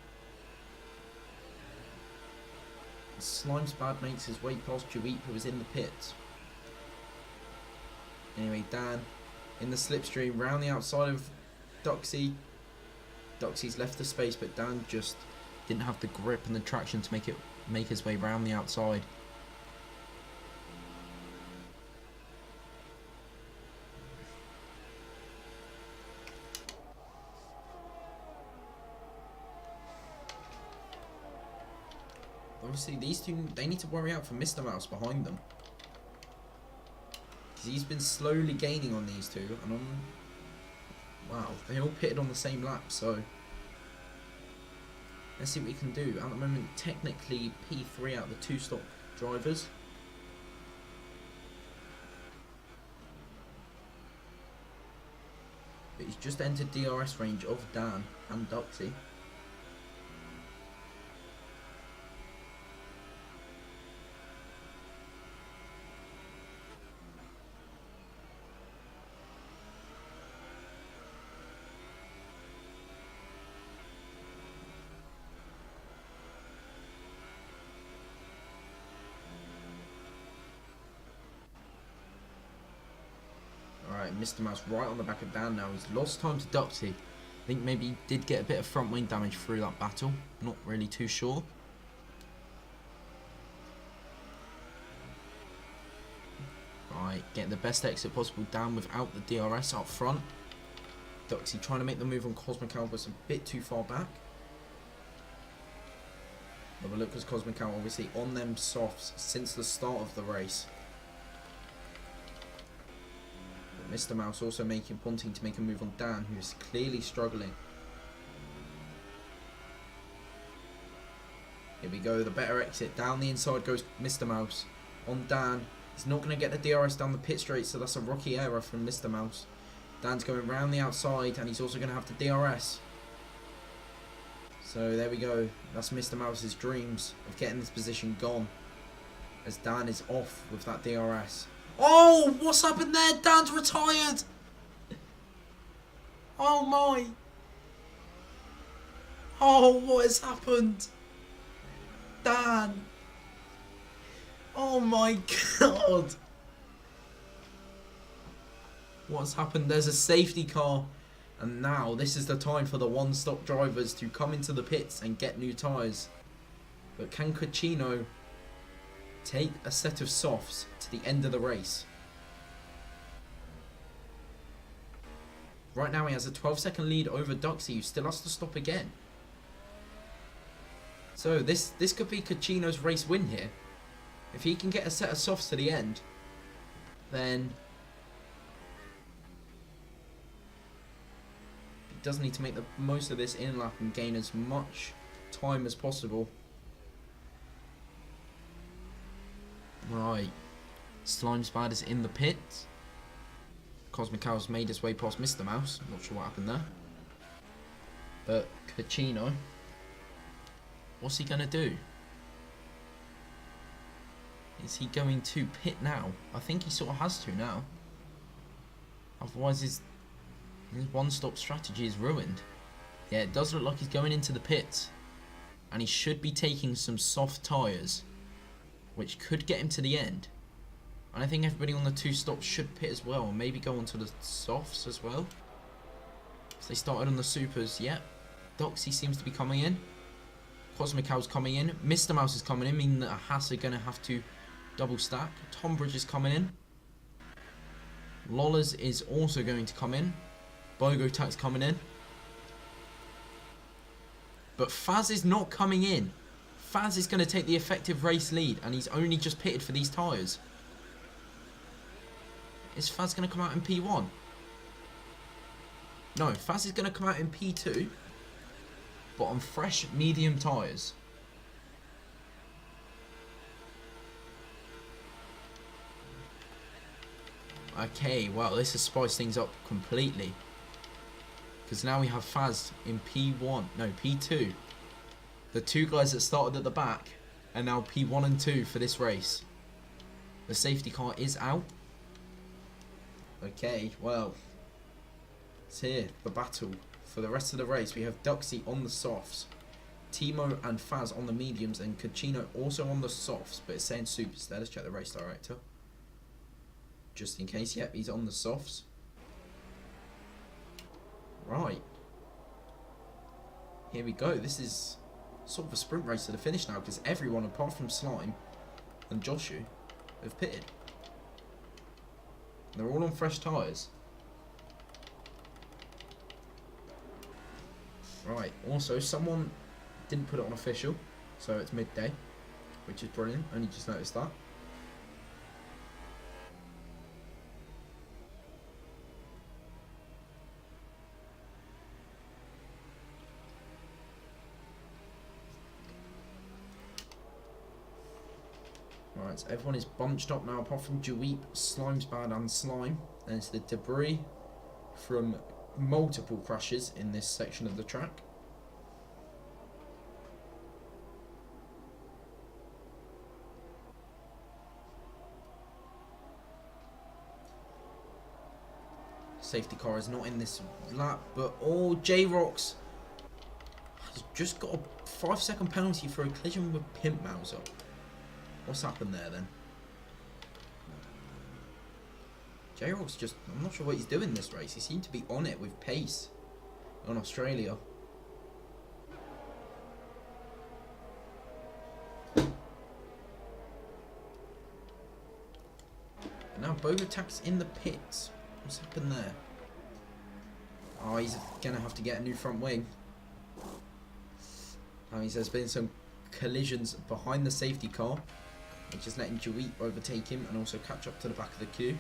Slime's bad makes his way past Jaweep, who was in the pits. Anyway, Dan in the slipstream round the outside of Doxy. Doxy's left the space, but Dan just didn't have the grip and the traction to make his way round the outside. Obviously, these two, they need to worry out for Mr. Mouse behind them. Because he's been slowly gaining on these two, and wow, they all pitted on the same lap, so let's see what we can do. At the moment, technically P3 out of the 2 stock drivers. But he's just entered DRS range of Dan and Doxy. Mr. Mouse right on the back of Dan now. He's lost time to Doxy. I think maybe he did get a bit of front wing damage through that battle. Not really too sure. Right, getting the best exit possible down without the DRS up front. Doxy trying to make the move on Cosmic Owl, but it's a bit too far back. Have a look, because Cosmic Owl obviously on them softs since the start of the race. Mr. Mouse also wanting to make a move on Dan, who is clearly struggling. Here we go, the better exit. Down the inside goes Mr. Mouse. On Dan. He's not going to get the DRS down the pit straight, so that's a rocky error from Mr. Mouse. Dan's going round the outside, and he's also going to have the DRS. So there we go. That's Mr. Mouse's dreams of getting this position gone, as Dan is off with that DRS. Oh, what's happened there? Dan's retired. Oh my. Oh, what has happened? Dan. Oh my god. What's happened? There's a safety car. And now this is the time for the one-stop drivers to come into the pits and get new tyres. But can Cochino take a set of softs to the end of the race? Right now he has a 12-second lead over Doxy, who still has to stop again. So this could be Cochino's race win here. If he can get a set of softs to the end, then he does need to make the most of this in lap and gain as much time as possible. Right, Slime Spider is in the pit. Cosmic Owl's made his way past Mr. Mouse. Not sure what happened there. But Cochino, what's he gonna do? Is he going to pit now? I think he sort of has to now. Otherwise his one-stop strategy is ruined. Yeah, it does look like he's going into the pits. And he should be taking some soft tyres, which could get him to the end. And I think everybody on the 2 stops should pit as well, and maybe go onto the softs as well. So they started on the supers, yep. Doxy seems to be coming in. Cosmical's coming in. Mr. Mouse is coming in, meaning that Haas are going to have to double stack. Tombridge is coming in. Lollers is also going to come in. Bogotac's coming in. But Faz is not coming in. Faz is going to take the effective race lead, and he's only just pitted for these tyres. Is Faz going to come out in P1? No, Faz is going to come out in P2, but on fresh medium tyres. Okay, well, this has spiced things up completely. Because now we have Faz in P1, no, P2. The 2 guys that started at the back are now P1 and 2 for this race. The safety car is out. Okay, well, it's here, the battle. For the rest of the race, we have Duxie on the softs, Timo and Faz on the mediums, and Cucino also on the softs, but it's saying supers there. Let's check the race director. Just in case, yep, he's on the softs. Right. Here we go. This is sort of a sprint race to the finish now, because everyone apart from Slime and Joshu have pitted. They're all on fresh tyres. Right, also someone didn't put it on official, so it's midday, which is brilliant. Only just noticed that. Right, so everyone is bunched up now apart from Dweep, Slime's bad and Slime. There's the debris from multiple crashes in this section of the track. Safety car is not in this lap, but oh, J-Rocks has just got a 5-second penalty for a collision with Pimp Mouser. What's happened there then? J-Rocks just, I'm not sure what he's doing this race. He seemed to be on it with pace on Australia. And now Bogotac's in the pits. What's happened there? Oh, he's gonna have to get a new front wing. There's been some collisions behind the safety car, which is letting Dweep overtake him and also catch up to the back of the queue.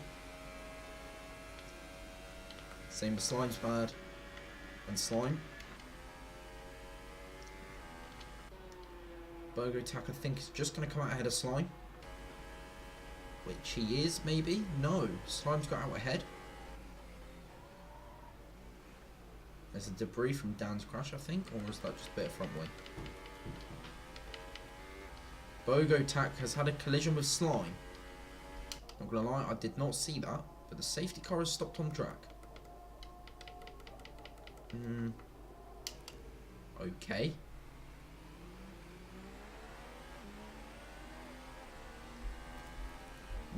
Same with Slime's bad and Slime. Bogotac, I think, is just going to come out ahead of Slime. Which he is, maybe? No, Slime's got out ahead. There's a debris from Dan's crash, I think, or is that just a bit of front wing? Bogotac has had a collision with Slime. Not gonna lie, I did not see that, but the safety car has stopped on track. Okay.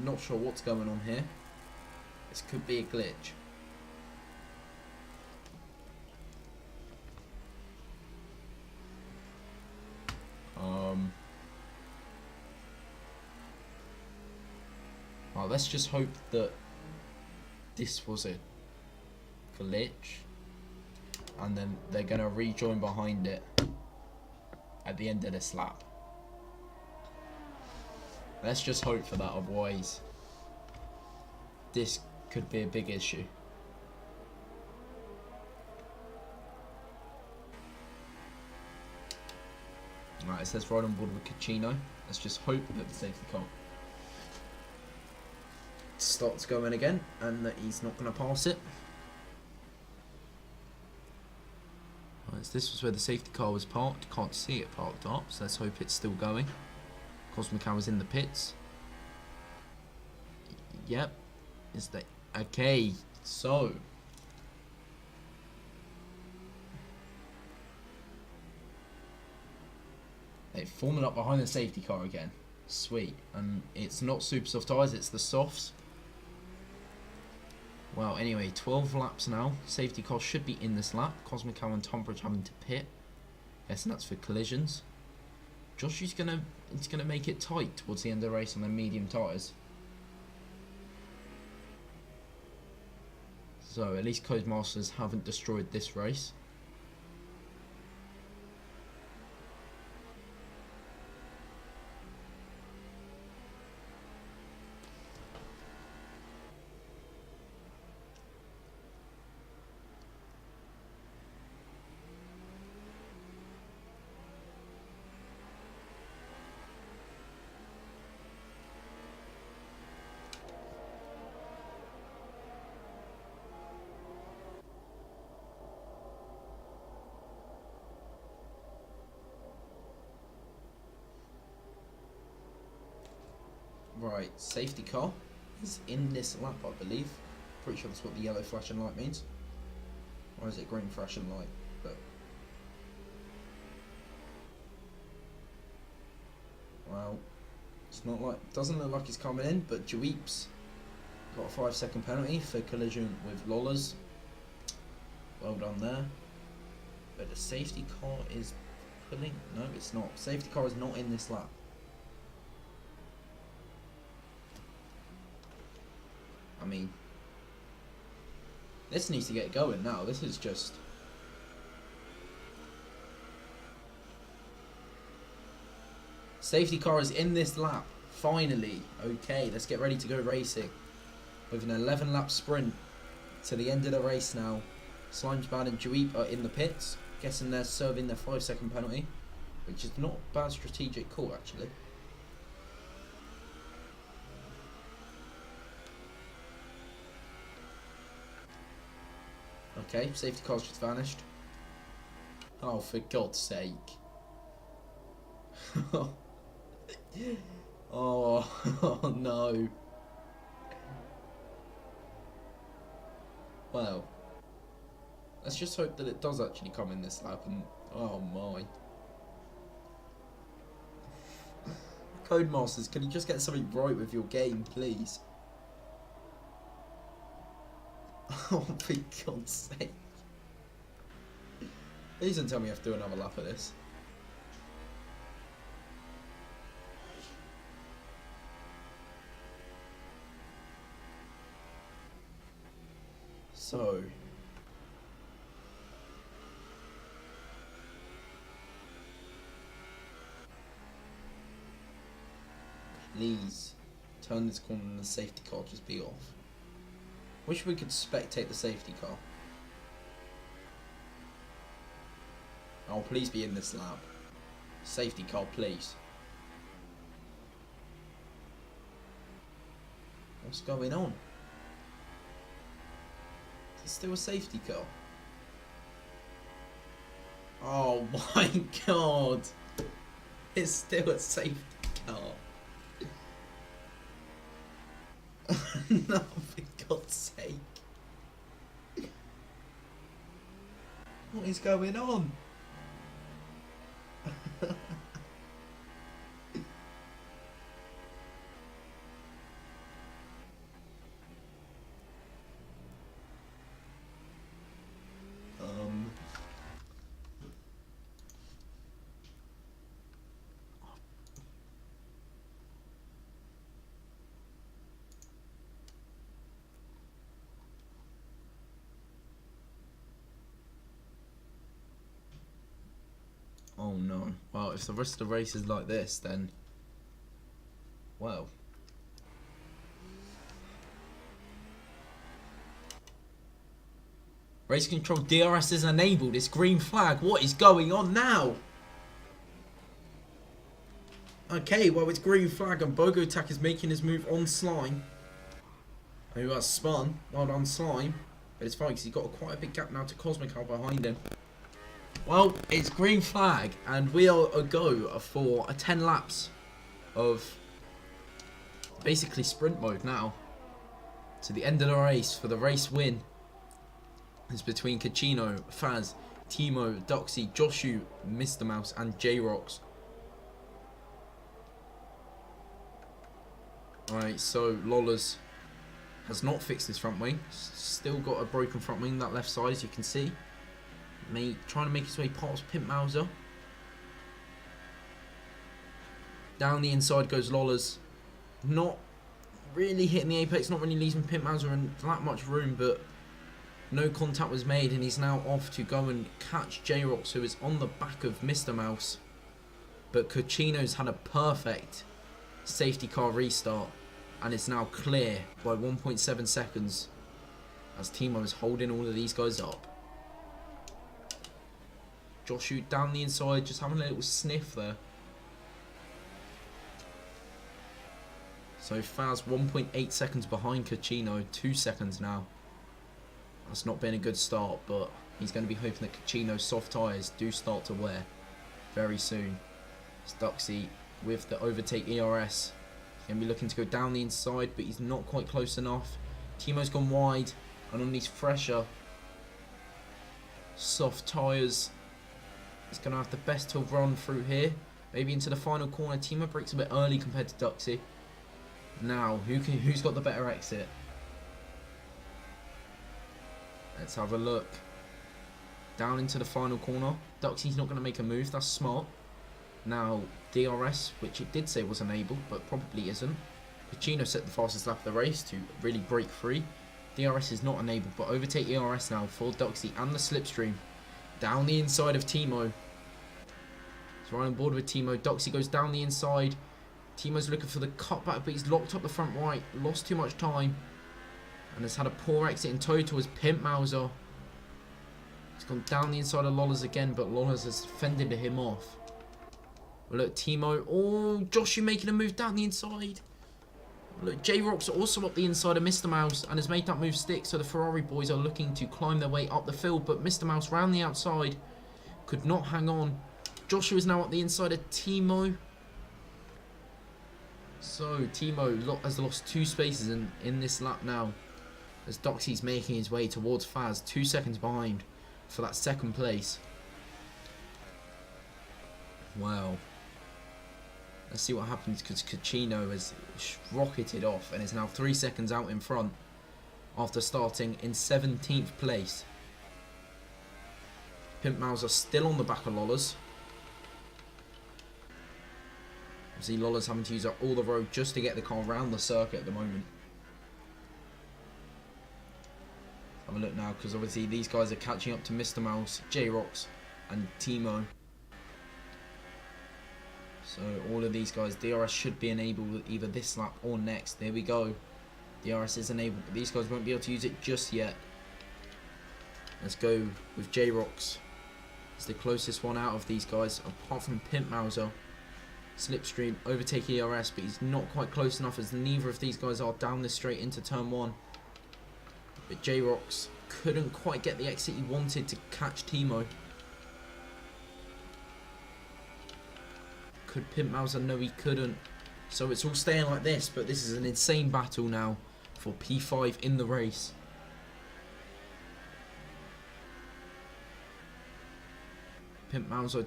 Not sure what's going on here. This could be a glitch. Well, let's just hope that this was a glitch, and then they're gonna rejoin behind it at the end of this lap. Let's just hope for that, otherwise this could be a big issue. Alright, it says right on board with Cucino. Let's just hope that the safety car starts going again and that he's not going to pass it. Right, so this was where the safety car was parked. Can't see it parked up, so let's hope it's still going. Cosmical was in the pits. Yep. Is that okay? So they're forming up behind the safety car again. Sweet. And it's not super soft tyres, it's the softs. Well, anyway, 12 laps now. Safety car should be in this lap. Cosmic Cow and Tonbridge having to pit. Guessing that's for collisions. Josh is gonna make it tight towards the end of the race on their medium tyres. So at least Codemasters haven't destroyed this race. Right, safety car is in this lap, I believe. Pretty sure that's what the yellow flashing light means. Or is it green flashing light? But well, it's not like, doesn't look like it's coming in. But Jweep's got a 5-second penalty for collision with Lola's. Well done there. But the safety car is pulling. No, it's not. Safety car is not in this lap. I mean, this needs to get going now. This is just... Safety car is in this lap. Finally. Okay, let's get ready to go racing. With an 11 lap sprint to the end of the race now. Slimesbad and Dweep are in the pits. Guessing they're serving their 5-second penalty. Which is not a bad strategic call, actually. Okay, safety car's just vanished. Oh, for God's sake. Oh, oh no. Well, let's just hope that it does actually come in this lap and... Oh my. Codemasters, can you just get something right with your game, please? Oh, for God's sake. Please don't tell me I have to do another lap of this. So... Please turn this corner and the safety car just be off. Wish we could spectate the safety car. Oh, please be in this lap. Safety car, please. What's going on? Is it still a safety car? Oh my God. It's still a safety car. No, for God's sake. What is going on? Oh no. Well, if the rest of the race is like this, then... Well... Race control DRS is enabled. It's green flag. What is going on now? Okay, well, it's green flag and Bogo Attack is making his move on Slime. Who has spun. Well done, Slime. But it's fine because he's got quite a big gap now to Cosmic Cow behind him. Well, it's green flag and we are a go for a 10 laps of basically sprint mode now. to the end of the race for the race win. It's between Kachino, Faz, Timo, Doxy, Joshu, Mr. Mouse, and J-Rox. Alright, so Lawless has not fixed his front wing. Still got a broken front wing, that left side, as you can see. Trying to make his way past Pimp Mauser. Down the inside goes Lawless. Not really hitting the apex, not really leaving Pimp Mauser in that much room, but no contact was made, and he's now off to go and catch J-Rox, who is on the back of Mr. Mouse. But Cochino's had a perfect safety car restart, and it's now clear by 1.7 seconds as Timo is holding all of these guys up. Joshu down the inside, just having a little sniff there. So Faz 1.8 seconds behind Cochino, 2 seconds now. That's not been a good start, but he's going to be hoping that Cochino's soft tyres do start to wear very soon. Stuxy with the overtake ERS. He's going to be looking to go down the inside, but he's not quite close enough. Timo's gone wide, and on these fresher soft tyres, he's going to have the best to run through here. Maybe into the final corner. Timo breaks a bit early compared to Duxy. Now, who's got the better exit? Let's have a look. Down into the final corner. Duxy's not going to make a move. That's smart. Now, DRS, which it did say was enabled, but probably isn't. Cochino set the fastest lap of the race to really break free. DRS is not enabled, but overtake ERS now for Duxy and the slipstream. Down the inside of Timo. He's right on board with Timo. Duxy goes down the inside. Timo's looking for the cutback, but he's locked up the front right. Lost too much time. And has had a poor exit in total as Pimp Mauser. He's gone down the inside of Lawless again, but Lawless has fended him off. Well, look, Timo. Oh, Joshu making a move down the inside. Look, J-Rox also up the inside of Mr. Mouse and has made that move stick, so the Ferrari boys are looking to climb their way up the field, but Mr. Mouse round the outside could not hang on. Joshua is now up the inside of Timo. So Timo has lost 2 spaces in this lap now, as Doxy's making his way towards Faz, 2 seconds behind for that second place. Wow. Let's see what happens, because Cochino has rocketed off and is now 3 seconds out in front after starting in 17th place. Pimp Mouse are still on the back of Lawless. See Lawless having to use up all the road just to get the car around the circuit at the moment. Have a look now, because obviously these guys are catching up to Mr. Mouse, J-Rox and Timo. So all of these guys, DRS should be enabled either this lap or next. There we go. DRS is enabled, but these guys won't be able to use it just yet. Let's go with J-Rox. It's the closest one out of these guys, apart from Pimp Mauser. Slipstream, overtake ERS, but he's not quite close enough, as neither of these guys are down this straight into turn 1. But J-Rox couldn't quite get the exit he wanted to catch Timo. Could Pimp Mauser? No, he couldn't. So it's all staying like this, but this is an insane battle now for P5 in the race. Pimp Mauser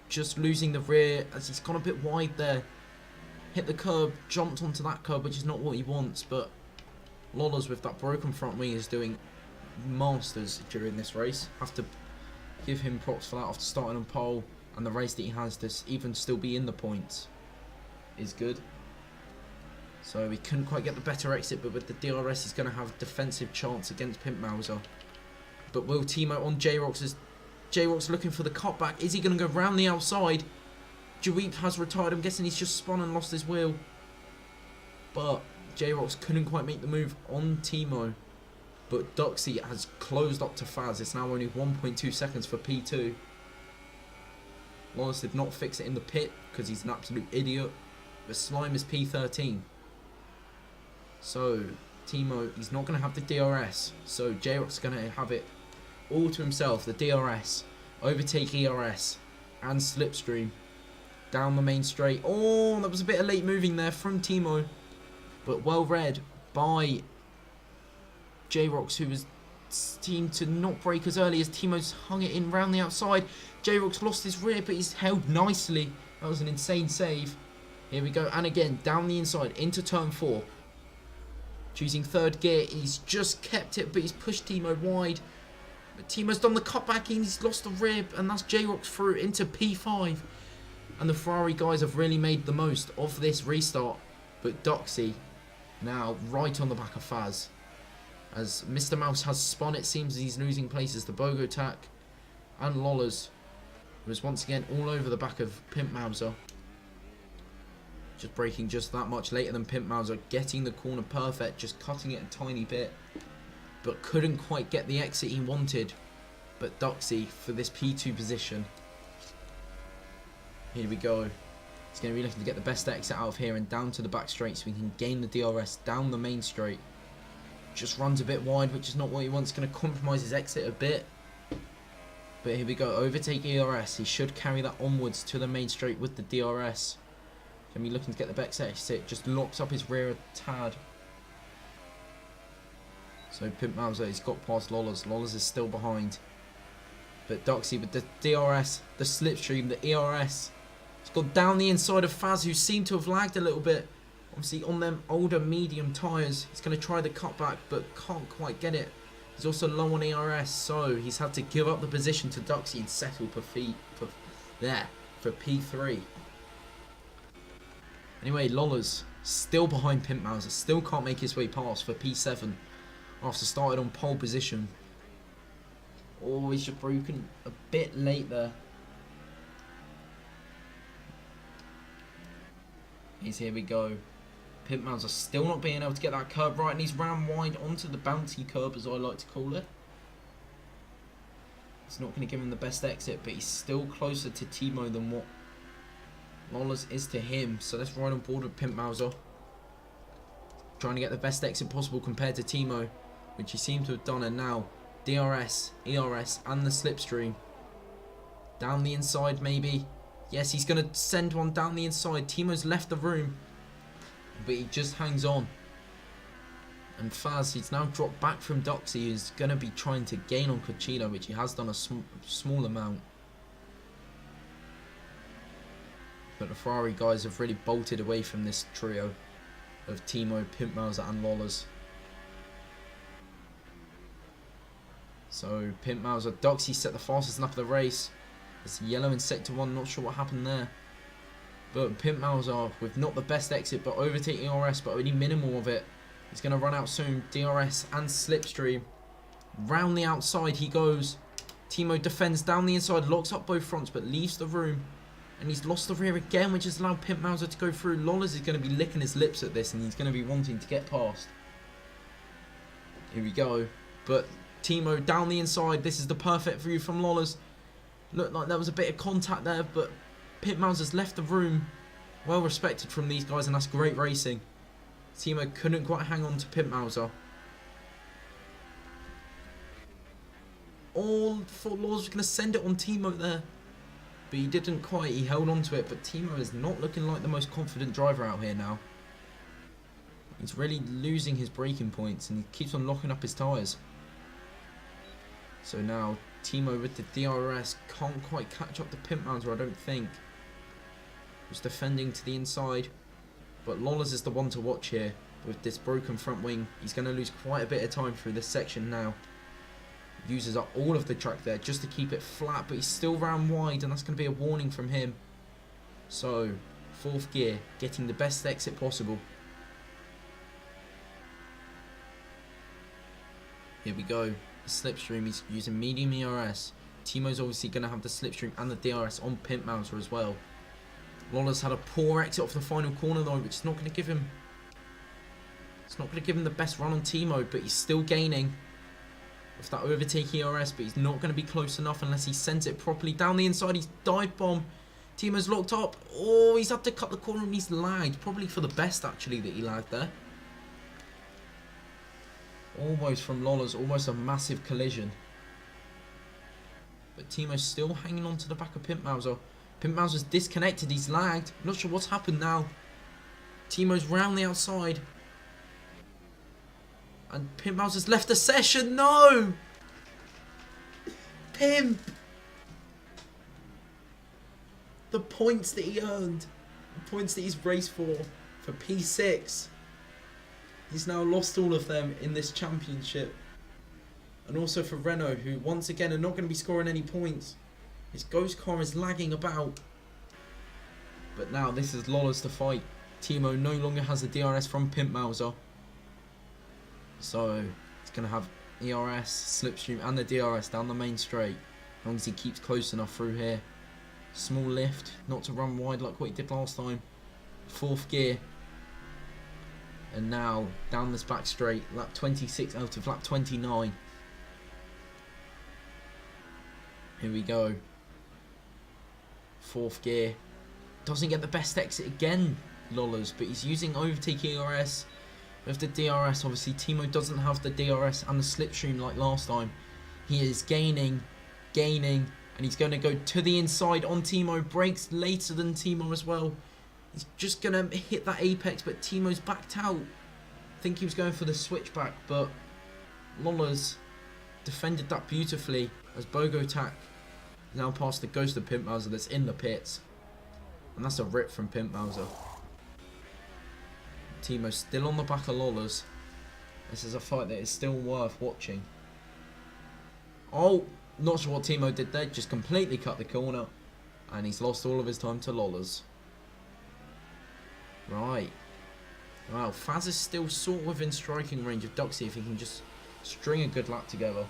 just losing the rear as he's gone a bit wide there. Hit the curb, jumped onto that curb, which is not what he wants, but Lawless with that broken front wing is doing masters during this race. Have to give him props for that after starting on pole, and the race that he has to even still be in the points is good. So he couldn't quite get the better exit, but with the DRS he's going to have a defensive chance against Pimp Mauser. But will Timo on J-Rox? As J-Rox looking for the cutback. Is he going to go round the outside? Jaweep has retired. I'm guessing he's just spun and lost his wheel. But J-Rox couldn't quite make the move on Timo. But Duxy has closed up to Faz. It's now only 1.2 seconds for P2. Lawless did not fix it in the pit because he's an absolute idiot. But Slime is P13. So Timo, he's not going to have the DRS. So J-Rox is going to have it all to himself. The DRS, overtake ERS, and slipstream down the main straight. Oh, that was a bit of late moving there from Timo, but well read by J-Rox, who was seemed to not break as early as Teemo's hung it in round the outside. J-Rox lost his rear, but he's held nicely. That was an insane save. Here we go, and again, down the inside, into turn 4. Choosing third gear, he's just kept it, but he's pushed Teemo wide. But Teemo's done the cutback in, he's lost the rib, and that's J-Rox through into P5. And the Ferrari guys have really made the most of this restart. But Doxy now right on the back of Faz. As Mr. Mouse has spun, it seems he's losing places to Bogotac and Lollers, who is once again all over the back of Pimp Mauser. Just braking just that much later than Pimp Mauser, getting the corner perfect, just cutting it a tiny bit, but couldn't quite get the exit he wanted. But Doxy for this P2 position. Here we go. He's going to be looking to get the best exit out of here and down to the back straight so he can gain the DRS down the main straight. Just runs a bit wide, which is not what he wants. Going to compromise his exit a bit. But here we go. Overtake ERS. He should carry that onwards to the main straight with the DRS. Going to be looking to get the best exit. Just locks up his rear a tad. So Pimp Mauser, he's got past Lollers. Lollers is still behind. But Doxy with the DRS, the slipstream, the ERS. He's got down the inside of Faz, who seemed to have lagged a little bit. Obviously on them older medium tyres. He's going to try the cutback, but can't quite get it. He's also low on ERS, so he's had to give up the position to Doxy and settle for P3. Anyway, Lollers still behind Pimp Mauser, still can't make his way past for P7 after started on pole position. Oh, he's just broken a bit late there. Here we go. Pimp Mauser still not being able to get that curb right, and he's ran wide onto the bouncy curb, as I like to call it. It's not going to give him the best exit, but he's still closer to Teemo than what Lollers is to him. So let's ride on board with Pimp Mauser. Trying to get the best exit possible compared to Teemo, which he seemed to have done, and now DRS, ERS, and the slipstream. Down the inside, maybe. Yes, he's going to send one down the inside. Teemo's left the room, but he just hangs on. And Faz, he's now dropped back from Doxy, who's going to be trying to gain on Cochino, which he has done a small amount. But the Ferrari guys have really bolted away from this trio of Teemo, Pimp Mauser, and Lollers. So Pimp Mauser, Doxy set the fastest lap of the race. It's yellow in sector 1, not sure what happened there. But Pimp Mauser with not the best exit, but overtaking ERS, but only minimal of it. He's going to run out soon. DRS and slipstream. Round the outside he goes. Teemo defends down the inside, locks up both fronts, but leaves the room. And he's lost the rear again, which has allowed Pimp Mauser to go through. Lollers is going to be licking his lips at this, and he's going to be wanting to get past. Here we go. But Teemo down the inside. This is the perfect view from Lollers. Looked like there was a bit of contact there, but Pimp Mauser's left the room. Well respected from these guys, and that's great racing. Teemo couldn't quite hang on to Pimp Mauser. All thought Lollers was going to send it on Teemo there, but he didn't quite. He held on to it, but Teemo is not looking like the most confident driver out here now. He's really losing his braking points, and he keeps on locking up his tyres. So now Teemo with the DRS can't quite catch up to Pimp Mauser, I don't think. He's defending to the inside, but Lollers is the one to watch here. With this broken front wing, he's going to lose quite a bit of time through this section now. Uses up all of the track there just to keep it flat, but he's still round wide, and that's going to be a warning from him. So, 4th gear, getting the best exit possible. Here we go. The slipstream, he's using medium ERS. Teemo's obviously going to have the slipstream and the DRS on Pimp Mauser as well. Lollers had a poor exit off the final corner though, which is not going to give him... It's not going to give him the best run on Teemo, but he's still gaining with that overtake ERS, but he's not going to be close enough unless he sends it properly. Down the inside, he's dive bomb. Teemo's locked up. Oh, he's had to cut the corner and he's lagged. Probably for the best actually that he lagged there. Almost from Lollers, almost a massive collision. But Teemo's still hanging on to the back of Pimp Mauser. Pimp Mauser's disconnected, he's lagged. I'm not sure what's happened now. Teemo's round the outside. And Pimp Mouse has left the session. No! Pimp! The points that he earned. The points that he's raced for P6. He's now lost all of them in this championship. And also for Renault, who once again are not going to be scoring any points. His ghost car is lagging about. But now this is Lawless to fight. Timo no longer has the DRS from Pimp Mauser. So he's going to have ERS, Slipstream and the DRS down the main straight. As long as he keeps close enough through here. Small lift, not to run wide like what he did last time. 4th gear. And now down this back straight. Lap 26 out of lap 29. Here we go. 4th gear. Doesn't get the best exit again, Lollers, but he's using overtake ERS with the DRS. Obviously, Timo doesn't have the DRS and the slipstream like last time. He is gaining, and he's going to go to the inside on Timo. Brakes later than Timo as well. He's just going to hit that apex, but Timo's backed out. I think he was going for the switchback, but Lollers defended that beautifully as Bogotak now past the ghost of Pimp Mauser that's in the pits. And that's a rip from Pimp Mauser. Timo's still on the back of Lollers. This is a fight that is still worth watching. Oh, not sure what Timo did there. Just completely cut the corner. And he's lost all of his time to Lollers. Right. Well, Faz is still sort of within striking range of Duxie if he can just string a good lap together.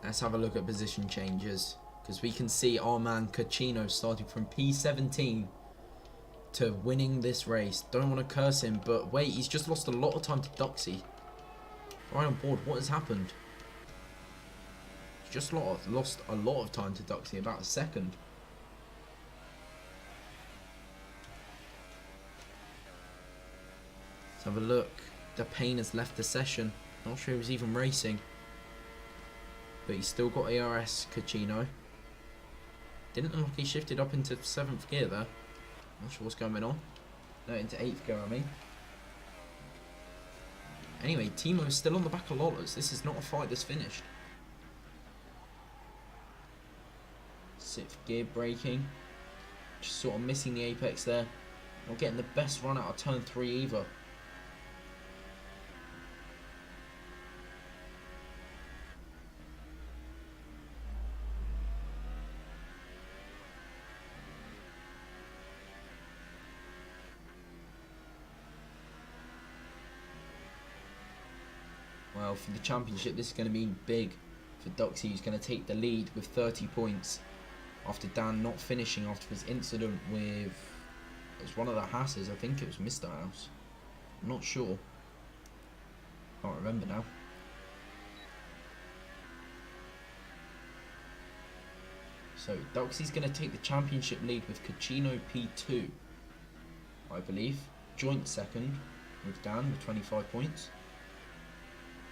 Let's have a look at position changes, because we can see our man Caccino starting from P17 to winning this race. Don't want to curse him, but wait, he's just lost a lot of time to Duxie. Right on board, what has happened? He's just lost a lot of time to Duxie, about a second. Let's have a look. The pain has left the session. Not sure he was even racing. But he's still got ARS Caccino. Didn't look like he shifted up into 7th gear there. Not sure what's going on. No, into 8th gear, I mean. Anyway, Timo is still on the back of Lollers. This is not a fight that's finished. 6th gear braking. Just sort of missing the apex there. Not getting the best run out of turn 3 either. Well, for the championship, this is going to be big for Duxie, who's going to take the lead with 30 points after Dan not finishing after his incident with, it was one of the Hasses, I think it was Mr. House. I'm not sure. Can't remember now. So Duxie's going to take the championship lead with Caccino P2, I believe. Joint second with Dan with 25 points.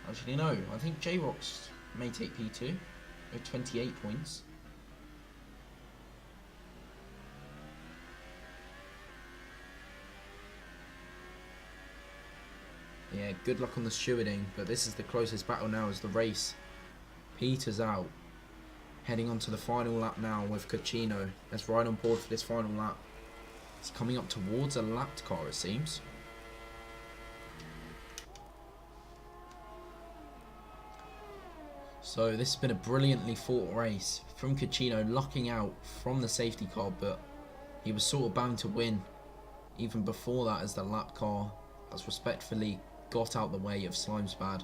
Actually, no. I think J-Rox may take P2 with 28 points. Yeah, good luck on the stewarding, but this is the closest battle now as the race peters out. Heading on to the final lap now with Caccino. Let's ride on board for this final lap. He's coming up towards a lapped car, it seems. So this has been a brilliantly fought race from Caccino, lucking out from the safety car, but he was sort of bound to win even before that, as the lap car has respectfully got out the way of Slimespad.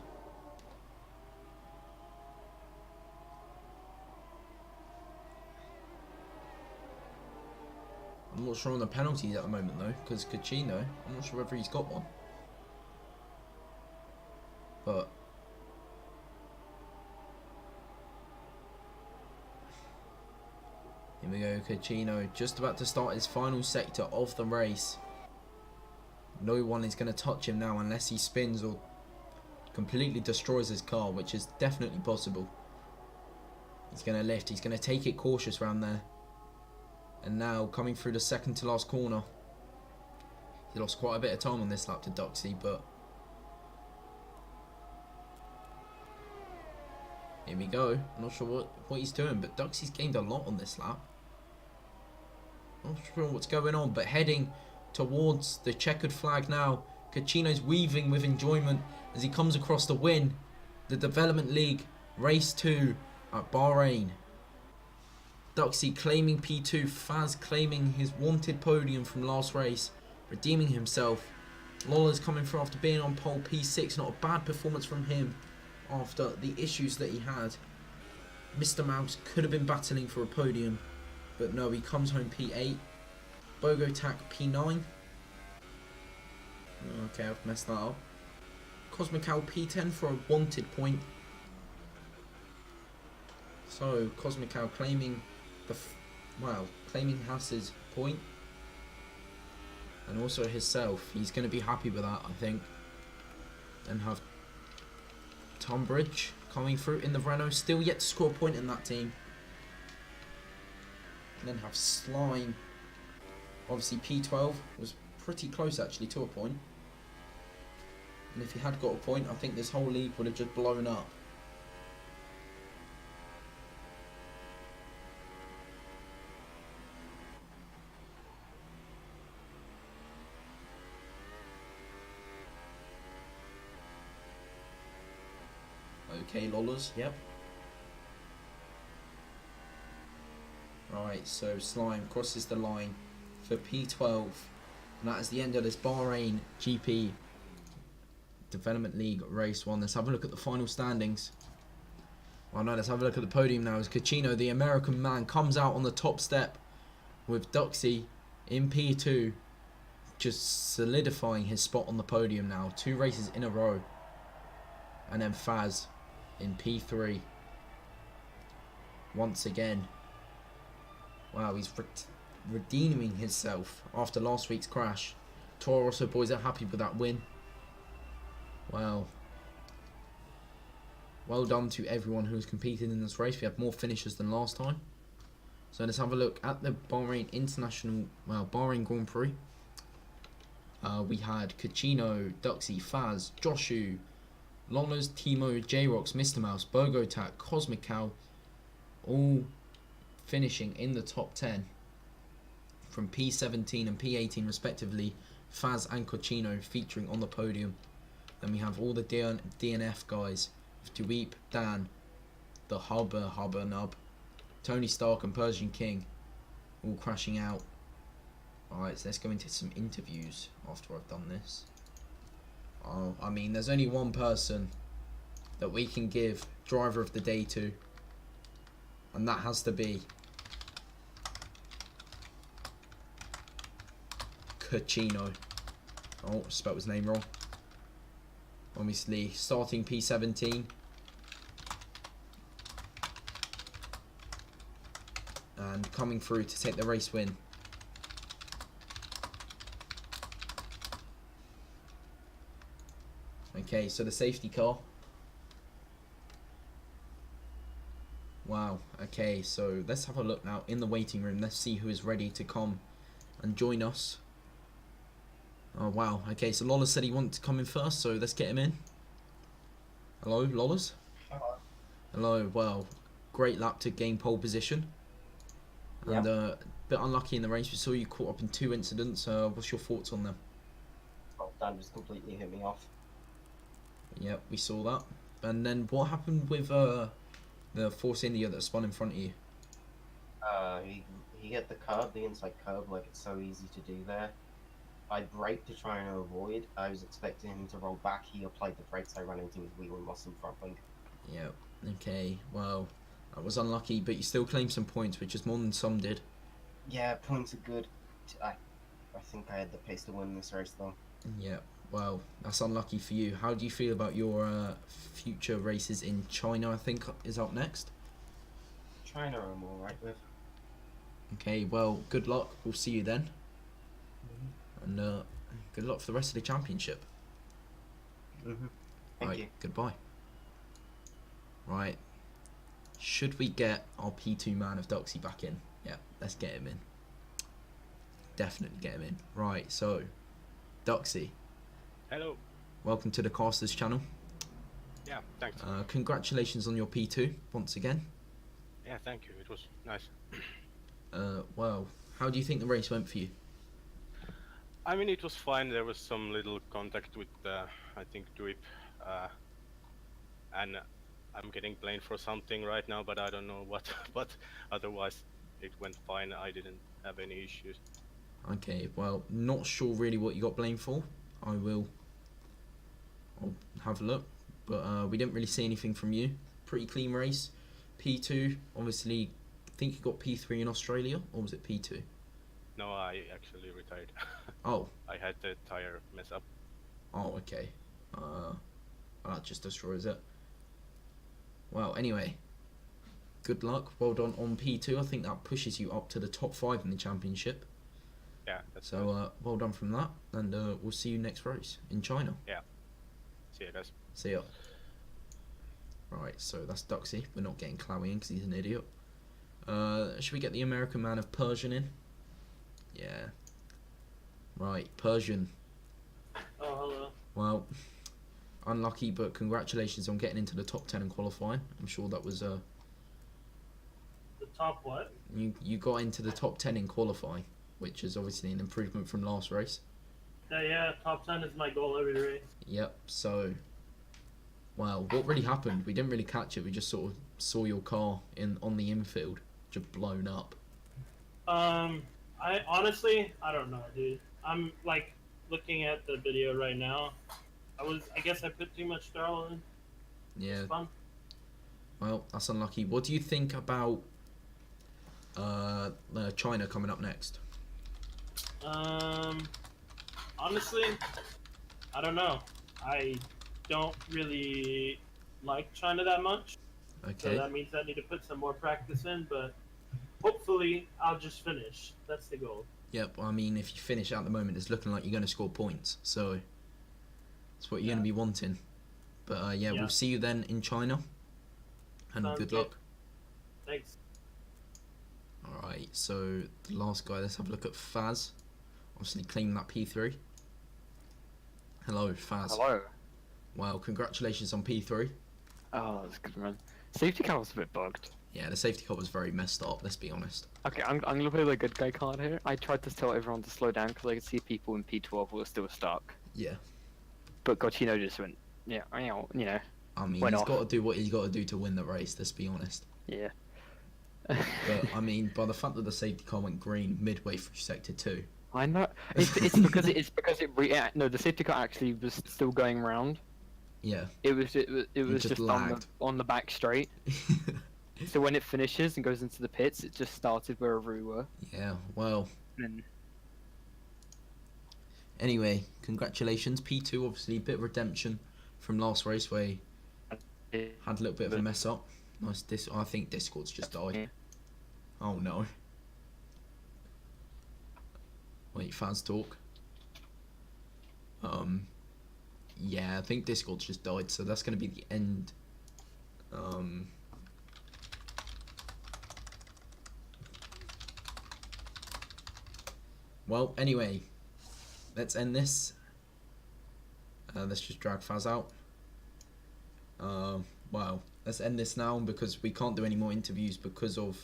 I'm not sure on the penalties at the moment though, because Caccino, I'm not sure whether he's got one. But here we go, Caccino just about to start his final sector of the race. No one is going to touch him now unless he spins or completely destroys his car, which is definitely possible. He's going to lift, he's going to take it cautious around there. And now coming through the second to last corner. He lost quite a bit of time on this lap to Duxie, but here we go. I'm not sure what he's doing, but Duxie's gained a lot on this lap. Not sure what's going on, but heading towards the checkered flag now. Cacino's weaving with enjoyment as he comes across the win. The Development League Race 2 at Bahrain. Duxie claiming P2, Faz claiming his wanted podium from last race, redeeming himself. Lawler's coming through after being on pole P6, not a bad performance from him after the issues that he had. Mr. Mouse could have been battling for a podium, but no, he comes home P8. Bogotac P9. Okay, I've messed that up. Cosmical P10 for a wanted point. So, Cosmical claiming claiming Haas's point. And also himself. He's going to be happy with that, I think. And have Tunbridge coming through in the Renault. Still yet to score a point in that team. And then have Slime. Obviously P12 was pretty close actually to a point. And if he had got a point, I think this whole league would have just blown up. Okay, Lollers, yep. Right, so Slime crosses the line for P12. And that is the end of this Bahrain GP Development League Race 1. Let's have a look at the final standings. Well, no, let's have a look at the podium now. As Cacino, the American man, comes out on the top step with Duxie in P2, just solidifying his spot on the podium now. 2 races in a row. And then Faz in P3 once again. Wow, he's redeeming himself after last week's crash. Toro Rosso boys are happy with that win. Wow. Well done to everyone who's competed in this race. We have more finishers than last time. So let's have a look at the Bahrain Bahrain Grand Prix. We had Cacino, Duxie, Faz, Joshu, Lollers, Timo, J-Rox, Mr. Mouse, Bogotac, Cosmic Cow, all finishing in the top 10 from P17 and P18 respectively. Faz and Cacino featuring on the podium. Then we have all the DNF guys, Dweep, Dan, the Hubber Nub, Tony Stark and Persian King, all crashing out. Alright, so let's go into some interviews after I've done this. I mean, there's only one person that we can give driver of the day to, and that has to be Cacino. Oh, spelled his name wrong. Obviously, starting P17. And coming through to take the race win. Okay, so the safety car. Wow, okay, so let's have a look now in the waiting room. Let's see who is ready to come and join us. Oh, wow, okay, so Lollers said he wanted to come in first, so let's get him in. Hello, Lollers? Hello. Hello, well, great lap to gain pole position. And Yep. a bit unlucky in the race. We saw you caught up in 2 incidents. What's your thoughts on them? Oh, Dan just completely hit me off. Yep, we saw that. And then what happened with the Force India that spun in front of you? He hit the curb, the inside curb, like it's so easy to do there. I braked to try and avoid. I was expecting him to roll back. He applied the brakes. I ran into his wheel and lost some front wing. Yep, okay, well, that was unlucky, but you still claimed some points, which is more than some did. Yeah, points are good. I think I had the pace to win this race though. Yeah, well, that's unlucky for you. How do you feel about your future races in China, I think, is up next? China I'm alright with. Okay, well, good luck. We'll see you then. And good luck for the rest of the championship. Thank you. Goodbye. Right. Should we get our P2 man of Duxie back in? Yeah, let's get him in. definitely get him in. Right, so, Duxie, Hello. welcome to the Casters channel. Yeah, thanks. Congratulations on your P2 once again. Yeah, thank you. It was nice. Well, how do you think the race went for you? I mean, it was fine. There was some little contact with, I think, Drip, and I'm getting blamed for something right now, but I don't know what. But otherwise, it went fine. I didn't have any issues. Okay, well, not sure really what you got blamed for. I'll have a look, but we didn't really see anything from you. Pretty clean race. P2, obviously, I think you got P3 in Australia, or was it P2? No, I actually retired. Oh. I had the tire mess up. Oh, okay. That just destroys it. Well, anyway, good luck. Well done on P2. I think that pushes you up to the top 5 in the championship. Yeah, that's so. nice. Well done from that, and we'll see you next race in China. Yeah. See you guys. See ya. Right, so that's Duxie. We're not getting Chloe in because he's an idiot. Should we get the American man of Persian in? Yeah. Right, Persian. Oh, hello. Well, unlucky, but congratulations on getting into the top 10 and qualifying. I'm sure that was The top what? you got into the top 10 in qualifying, which is obviously an improvement from last race. Yeah, top 10 is my goal every race. Yep. So, well, what really happened? We didn't really catch it. We just sort of saw your car on the infield, just blown up. I honestly, I don't know, dude. I'm like looking at the video right now. I guess I put too much throttle in. Yeah. It's fun. Well, that's unlucky. What do you think about China coming up next? Honestly, I don't know. I don't really like China that much. Okay. So that means I need to put some more practice in, but hopefully I'll just finish. That's the goal. Yep. I mean, if you finish at the moment, it's looking like you're going to score points. So that's what you're going to be wanting. But yeah, we'll see you then in China. And Sounds good good. luck. Thanks. Alright, so the last guy, let's have a look at Faz. Obviously claiming that P3. Hello, Faz. Hello. Wow, congratulations on P3. Oh, that's good, man. Safety car was a bit bugged. Yeah, the safety car was very messed up, let's be honest. Okay, I'm gonna play the good guy card here. I tried to tell everyone to slow down because I could see people in P12 who were still stuck. Yeah. But Gotchino just went, yeah, you know. I mean, Went he's off. got to do what he's got to do to win the race, let's be honest. Yeah. But, I mean, by the fact that the safety car went green midway through Sector 2. I know. It's because no, the safety car actually was still going round. Yeah. It was just just lagged. on the back straight. So when it finishes and goes into the pits, it just started wherever we were. Yeah, well. And Anyway, congratulations. P2, obviously, a bit of redemption from last race where he had a little bit of a mess up. Nice. I think Discord's just died. Oh no. Wait, fans talk. Yeah, I think Discord's just died, so that's going to be the end. Well, anyway, let's end this. Let's just drag Faz out. Wow, let's end this now because we can't do any more interviews because of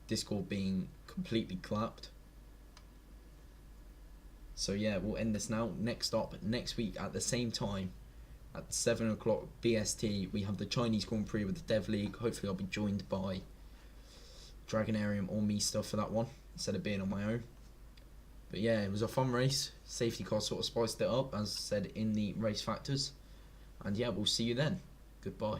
Discord being completely clapped. So yeah, we'll end this now. Next up, next week at the same time, at 7 o'clock BST, we have the Chinese Grand Prix with the Dev League. Hopefully I'll be joined by Dragonarium or Mista for that one, instead of being on my own. But yeah, it was a fun race. Safety car sort of spiced it up, as said in the race factors. And yeah, we'll see you then. Goodbye.